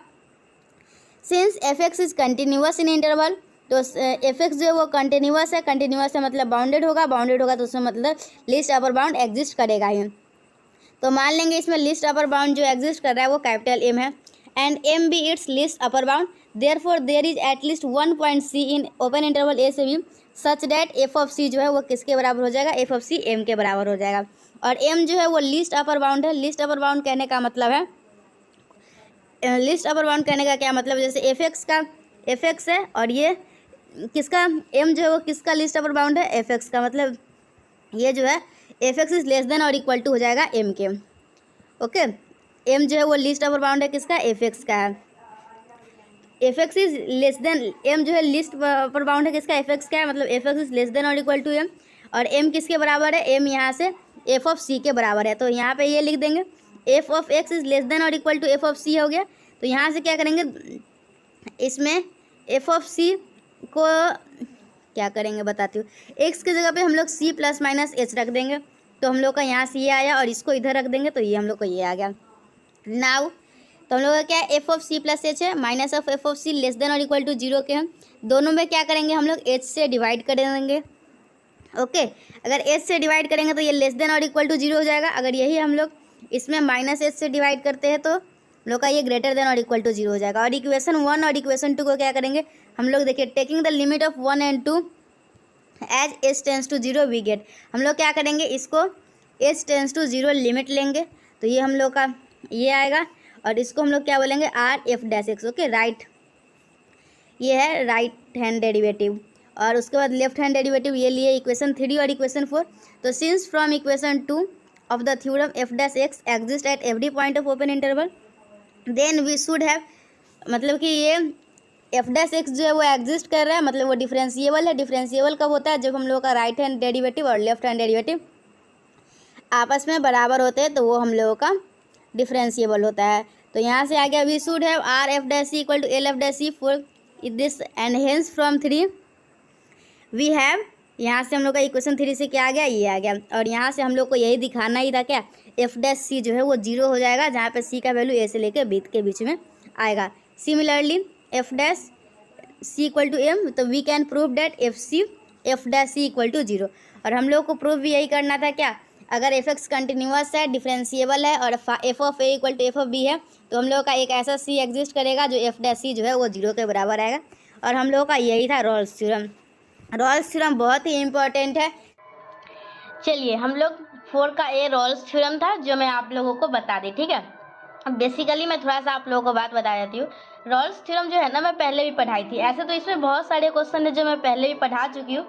Since F X is continuous in interval, तो F x जो है वो continuous है, continuous है मतलब बाउंडेड होगा, बाउंडेड होगा तो उसमें मतलब लिस्ट अपर बाउंड एग्जिस्ट करेगा ही। तो मान लेंगे इसमें लिस्ट अपर बाउंड जो एग्जिस्ट कर रहा है वो कैपिटल एम है and M be its least upper bound, therefore there is at least one point C in open interval A से B such that F of C जो है वो किसके बराबर हो जाएगा, एफ ऑफ सी एम के बराबर हो जाएगा। और एम जो है वो लिस्ट अपर बाउंड है। लिस्ट अपर बाउंड कहने का मतलब है, लिस्ट अपर बाउंड कहने का क्या मतलब, जैसे एफ एक्स का एफ एक्स है और ये किसका एम जो है वो किसका लिस्ट अपर बाउंड है, एफ एक्स का। मतलब ये जो है F X is less than और इक्वल टू हो जाएगा एम के। ओके, एम जो है वो लिस्ट अपर बाउंड है किसका, एफ एक्स का है। F X is less than, M जो है लिस्ट अपर बाउंड है किसका, एफ एक्स का है, मतलब F X is less than और इक्वल टू एम। और एम किसके बराबर है, एम यहाँ से एफ ऑफ सी के बराबर है। तो यहाँ पे ये लिख देंगे F of x is less than और इक्वल टू एफ ऑफ सी हो गया। तो यहाँ से क्या करेंगे, इसमें एफ ऑफ सी को क्या करेंगे बताती हूँ, एक्स की जगह पे हम लोग सी प्लस माइनस एच रख देंगे। तो हम लोग का यहाँ से ये आया और इसको इधर रख देंगे तो ये हम लोग को ये आ गया। नाउ तो हम लोग का क्या है, F of C plus H है, minus of F of C less than और इक्वल टू 0 के हैं। दोनों में क्या करेंगे हम लोग, एच से डिवाइड कर देंगे। ओके, अगर एच से डिवाइड करेंगे तो ये लेस देन और इक्वल टू 0 हो जाएगा। अगर यही हम लोग इसमें माइनस एच से डिवाइड करते हैं तो हम लोग का ये ग्रेटर देन और इक्वल टू 0 हो जाएगा। और इक्वेशन 1 और इक्वेशन 2 को क्या करेंगे हम लोग, देखिए taking the limit of 1 and 2 as H tends to 0 we get, हम लोग क्या करेंगे इसको एच टेंस टू 0 लिमिट लेंगे तो ये हम लोग का ये आएगा। और इसको हम लोग क्या बोलेंगे, are F dash x. Okay, right, ये है राइट हैंड डेरिवेटिव। और उसके बाद लेफ्ट हैंड डेरिवेटिव ये लिए इक्वेशन 3 और इक्वेशन 4। तो since from equation 2 of the theorem F dash X exist at every point of open interval then we should have, मतलब कि ये एफ डैश एक्स जो है वो एग्जिस्ट कर रहा है, मतलब वो डिफरेंशिएबल है। डिफरेंशिएबल कब होता है, जब हम लोग का राइट हैंड डेरिवेटिव और लेफ्ट हैंड डेरिवेटिव आपस में बराबर होते हैं तो वो हम लोगों का डिफरेंशिएबल होता है। तो यहाँ से आ गया we should have R F dash C equal to L F dash C for this and hence from 3 we have, यहाँ से हम लोग का इक्वेशन 3 से क्या आ गया, ये आ गया। और यहाँ से हम लोग को यही दिखाना ही था क्या, एफ डैश सी जो है वो 0 हो जाएगा, जहाँ पे सी का वैल्यू ए से लेकर बी के बीच में आएगा। Similarly F dash C equal to M, तो we can prove that F dash C equal to 0। और हम लोग को प्रूव भी यही करना था क्या, अगर एफ एक्स कंटिन्यूस है, डिफरेंशिएबल है और F of A equal to F of B है तो हम लोग का एक ऐसा सी एग्जिस्ट करेगा जो एफ डैश सी जो है वो 0 के बराबर आएगा। और हम लोग का यही था रॉल्स थ्योरम। रॉल्स थ्योरम बहुत ही इंपॉर्टेंट है। चलिए, हम लोग 4 का ए रॉल्स थ्योरम था जो मैं आप लोगों को बता दी, ठीक है। अब बेसिकली मैं थोड़ा सा आप लोगों को बात बता देती हूँ। रॉल्स थ्योरम जो है ना, मैं पहले भी पढ़ाई थी। ऐसे तो इसमें बहुत सारे क्वेश्चन है जो मैं पहले भी पढ़ा चुकी हूँ,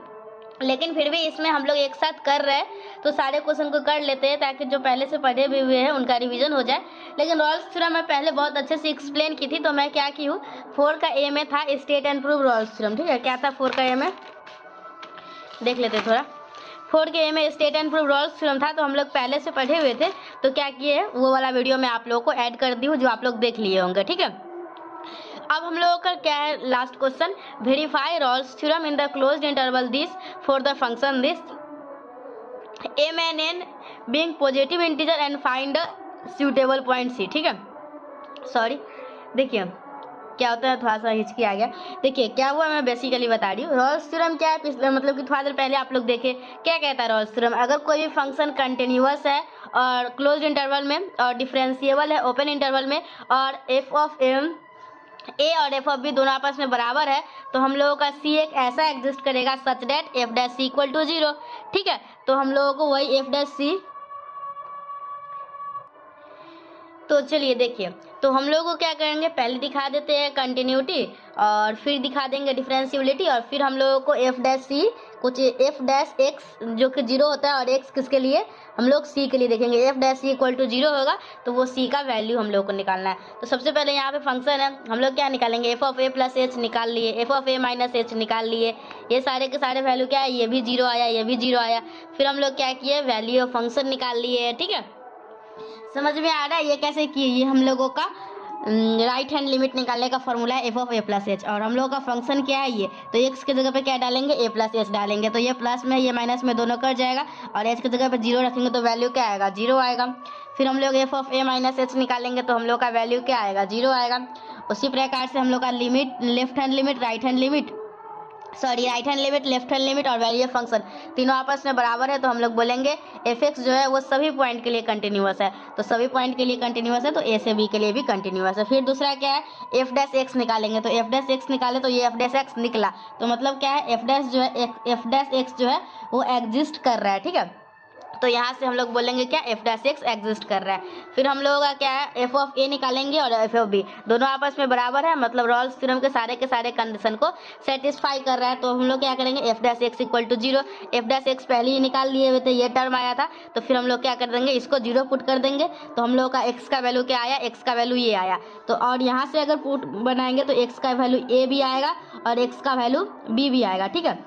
लेकिन फिर भी इसमें हम लोग एक साथ कर रहे हैं तो सारे क्वेश्चन को कर लेते हैं ताकि जो पहले से पढ़े भी हुए हैं उनका रिवीजन हो जाए। लेकिन रॉल्स थ्योरम मैं पहले बहुत अच्छे से एक्सप्लेन की थी, तो मैं क्या की हूँ, 4 का ए में था state and prove Rolle's theorem, ठीक है। क्या था 4 का ए में, देख लेते थोड़ा। 4 के ए में state and prove Rolle's theorem था, तो हम लोग पहले से पढ़े हुए थे, तो क्या किए वो वाला वीडियो मैं आप लोगों को ऐड कर दी हूँ जो आप लोग देख लिए होंगे, ठीक है। अब हम लोगों का क्या है last question, verify Rolle's theorem in the closed interval this for the function this m and n being positive integer and find suitable point C, ठीक है। सॉरी, देखिए क्या होता है, थोड़ा सा हिचकी आ गया। देखिए क्या हुआ, मैं बेसिकली बता रही हूँ। रॉल्स थ्योरम क्या है, मतलब कि थोड़ा देर पहले आप लोग देखे क्या कहता है रॉल्स थ्योरम, अगर कोई भी फंक्शन कंटिन्यूअस है और क्लोज्ड इंटरवल में और डिफरेंशिएबल है ओपन इंटरवल में और एफ ऑफ एम ए और एफ ऑफ बी दोनों आपस में बराबर है तो हम लोगों का सी एक ऐसा एग्जिस्ट करेगा such that F dash C equal to 0, ठीक है। तो हम लोगों को वही एफ डैश सी तो चलिए देखिए, तो हम लोग को क्या करेंगे, पहले दिखा देते हैं कंटिन्यूटी और फिर दिखा देंगे डिफरेंशियबिलिटी और फिर हम लोगों को एफ डैश सी कुछ एफ डैश एक्स जो कि 0 होता है और एक्स किसके लिए, हम लोग सी के लिए देखेंगे। F dash C equal to 0 होगा तो वो सी का वैल्यू हम लोग को निकालना है। तो सबसे पहले यहाँ पे फंक्शन है, हम लोग क्या निकालेंगे, F of A plus H निकाल लिए, F of A minus H निकाल लिए। ये सारे के सारे वैल्यू क्या है, ये भी 0 आया, ये भी 0 आया। फिर हम लोग क्या किए, वैल्यू ऑफ फंक्शन निकाल लिए। ठीक है, समझ में आ रहा है ये कैसे किए, ये हम लोगों का राइट हैंड लिमिट निकालने का फॉर्मूला है F of A plus H. और हम लोगों का फंक्शन क्या है ये, तो एक्स की जगह पे क्या डालेंगे, ए प्लस एच डालेंगे, तो ये प्लस में ये माइनस में दोनों कट जाएगा और एच की जगह पे 0 रखेंगे तो वैल्यू क्या आएगा, 0 आएगा। फिर हम लोग F of A minus H निकालेंगे तो हम लोग का वैल्यू क्या आएगा, 0 आएगा। उसी प्रकार से हम लोग का limit, left hand limit, right hand limit, right hand limit, left hand limit और वैल्यू ऑफ फंक्शन तीनों आपस में बराबर है तो हम लोग बोलेंगे एफ एक्स जो है वो सभी पॉइंट के लिए कंटिन्यूअस है। तो सभी पॉइंट के लिए कंटिन्यूअस है तो ए से बी के लिए भी कंटिन्यूअस है। फिर दूसरा क्या है, एफ डैश एक्स निकालेंगे, तो एफ डैश एक्स निकाले तो ये एफ डैश एक्स निकला, तो मतलब क्या है, एफ डैश जो है, एफ डैश एक्स जो है वो एग्जिस्ट कर रहा है। ठीक है, तो यहाँ से हम लोग बोलेंगे क्या, एफ डैश एक्स एग्जिस्ट कर रहा है। फिर हम लोगों का क्या है, एफ ऑफ ए निकालेंगे और एफ ऑफ बी दोनों आपस में बराबर है, मतलब रॉल्स थ्योरम के सारे कंडीशन को सेटिस्फाई कर रहा है। तो हम लोग क्या करेंगे, F dash X equal to 0, F dash X पहले ही निकाल लिए हुए थे, ये टर्म आया था, तो फिर हम लोग क्या कर देंगे, इसको 0 पुट कर देंगे तो हम लोग का एक्स का वैल्यू क्या आया, एक्स का वैल्यू ये आया। तो और यहाँ से अगर पुट बनाएंगे तो एक्स का वैल्यू ए भी आएगा और एक्स का वैल्यू बी भी आएगा। ठीक है,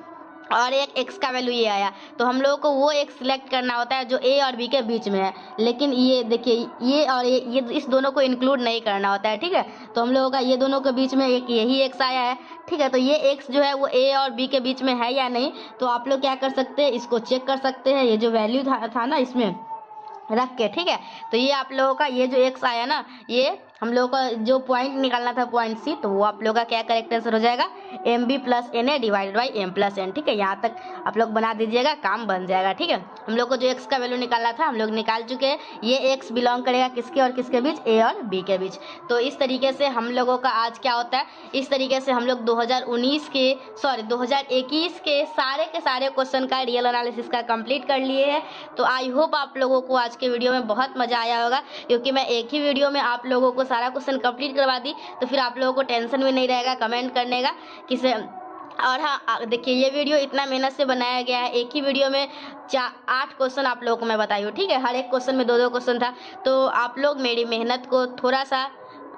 और एक एक्स का वैल्यू ये आया, तो हम लोगों को वो एक सिलेक्ट करना होता है जो ए और बी के बीच में है। लेकिन ये देखिए, ये और ये इस दोनों को इंक्लूड नहीं करना होता है। ठीक है, तो हम लोगों का ये दोनों के बीच में एक यही एक्स आया है। ठीक है, तो ये एक्स जो है वो ए और बी के बीच में है या नहीं, तो आप लोग क्या कर सकते हैं, इसको चेक कर सकते हैं, ये जो वैल्यू था ना इसमें रख के। ठीक है, तो ये आप लोगों का ये जो एक्स आया ना, ये हम लोगों का जो पॉइंट निकालना था पॉइंट सी, तो वो आप लोगों का क्या करेक्ट आंसर हो जाएगा, M B plus N A divided by M plus N. ठीक है, यहाँ तक आप लोग बना दीजिएगा, काम बन जाएगा। ठीक है, हम लोग को जो एक्स का वैल्यू निकालना था हम लोग निकाल चुके हैं। ये एक्स बिलोंग करेगा किसके और किसके बीच, ए और बी के बीच। तो इस तरीके से हम लोगों का आज क्या होता है, इस तरीके से हम लोग 2021 के सारे क्वेश्चन का रियल एनालिसिस का कंप्लीट कर लिए हैं। तो आई होप आप लोगों को आज के वीडियो में बहुत मजा आया होगा, क्योंकि मैं एक ही वीडियो में आप लोगों को सारा क्वेश्चन कंप्लीट करवा दी, तो फिर आप लोगों को टेंशन भी नहीं रहेगा कमेंट करने का किसे। और हाँ देखिए, ये वीडियो इतना मेहनत से बनाया गया है, एक ही वीडियो में 8 क्वेश्चन आप लोगों को मैं बताई हूँ। ठीक है, हर एक क्वेश्चन में 2-2 क्वेश्चन था, तो आप लोग मेरी मेहनत को थोड़ा सा,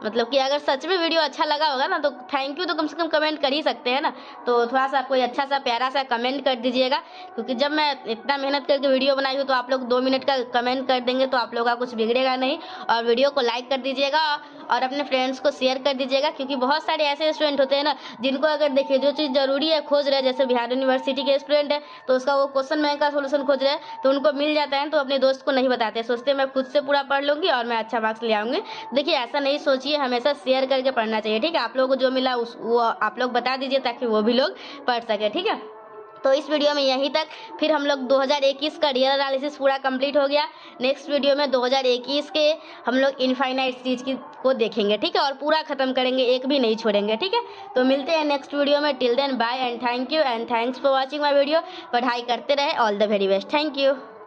मतलब कि अगर सच में वीडियो अच्छा लगा होगा ना तो थैंक यू तो कम से कम कमेंट कर ही सकते हैं ना। तो थोड़ा सा कोई अच्छा सा प्यारा सा कमेंट कर दीजिएगा, क्योंकि जब मैं इतना मेहनत करके वीडियो बनाई हूँ तो आप लोग 2 मिनट का कमेंट कर देंगे तो आप लोगों का कुछ बिगड़ेगा नहीं। और वीडियो को लाइक कर दीजिएगा और अपने फ्रेंड्स को शेयर कर दीजिएगा, क्योंकि बहुत सारे ऐसे स्टूडेंट होते हैं ना जिनको अगर देखिए जो चीज़ जरूरी है खोज रहे हैं, जैसे बिहार यूनिवर्सिटी के स्टूडेंट है तो उसका वो क्वेश्चन बैंक का सोल्यूशन खोज रहे हैं तो उनको मिल जाता है, तो अपने दोस्त को नहीं बताते, सोचते मैं खुद से पूरा पढ़ लूँगी और मैं अच्छा मार्क्स ले आऊँगी। देखिए ऐसा नहीं सोचिए, हमेशा शेयर करके पढ़ना चाहिए। ठीक है, आप लोगों को जो मिला वो आप लोग बता दीजिए ताकि वो भी लोग पढ़ सके। ठीक है, तो इस वीडियो में यहीं तक, फिर हम लोग 2021 का रियल एनालिसिस पूरा कंप्लीट हो गया। नेक्स्ट वीडियो में 2021 के हम लोग इनफाइनाइट चीज़ को देखेंगे। ठीक है, और पूरा खत्म करेंगे, एक भी नहीं छोड़ेंगे। ठीक है, तो मिलते हैं नेक्स्ट वीडियो में। Till then bye and thank you and thanks for watching my video. पढ़ाई करते रहे, all the very best, thank you.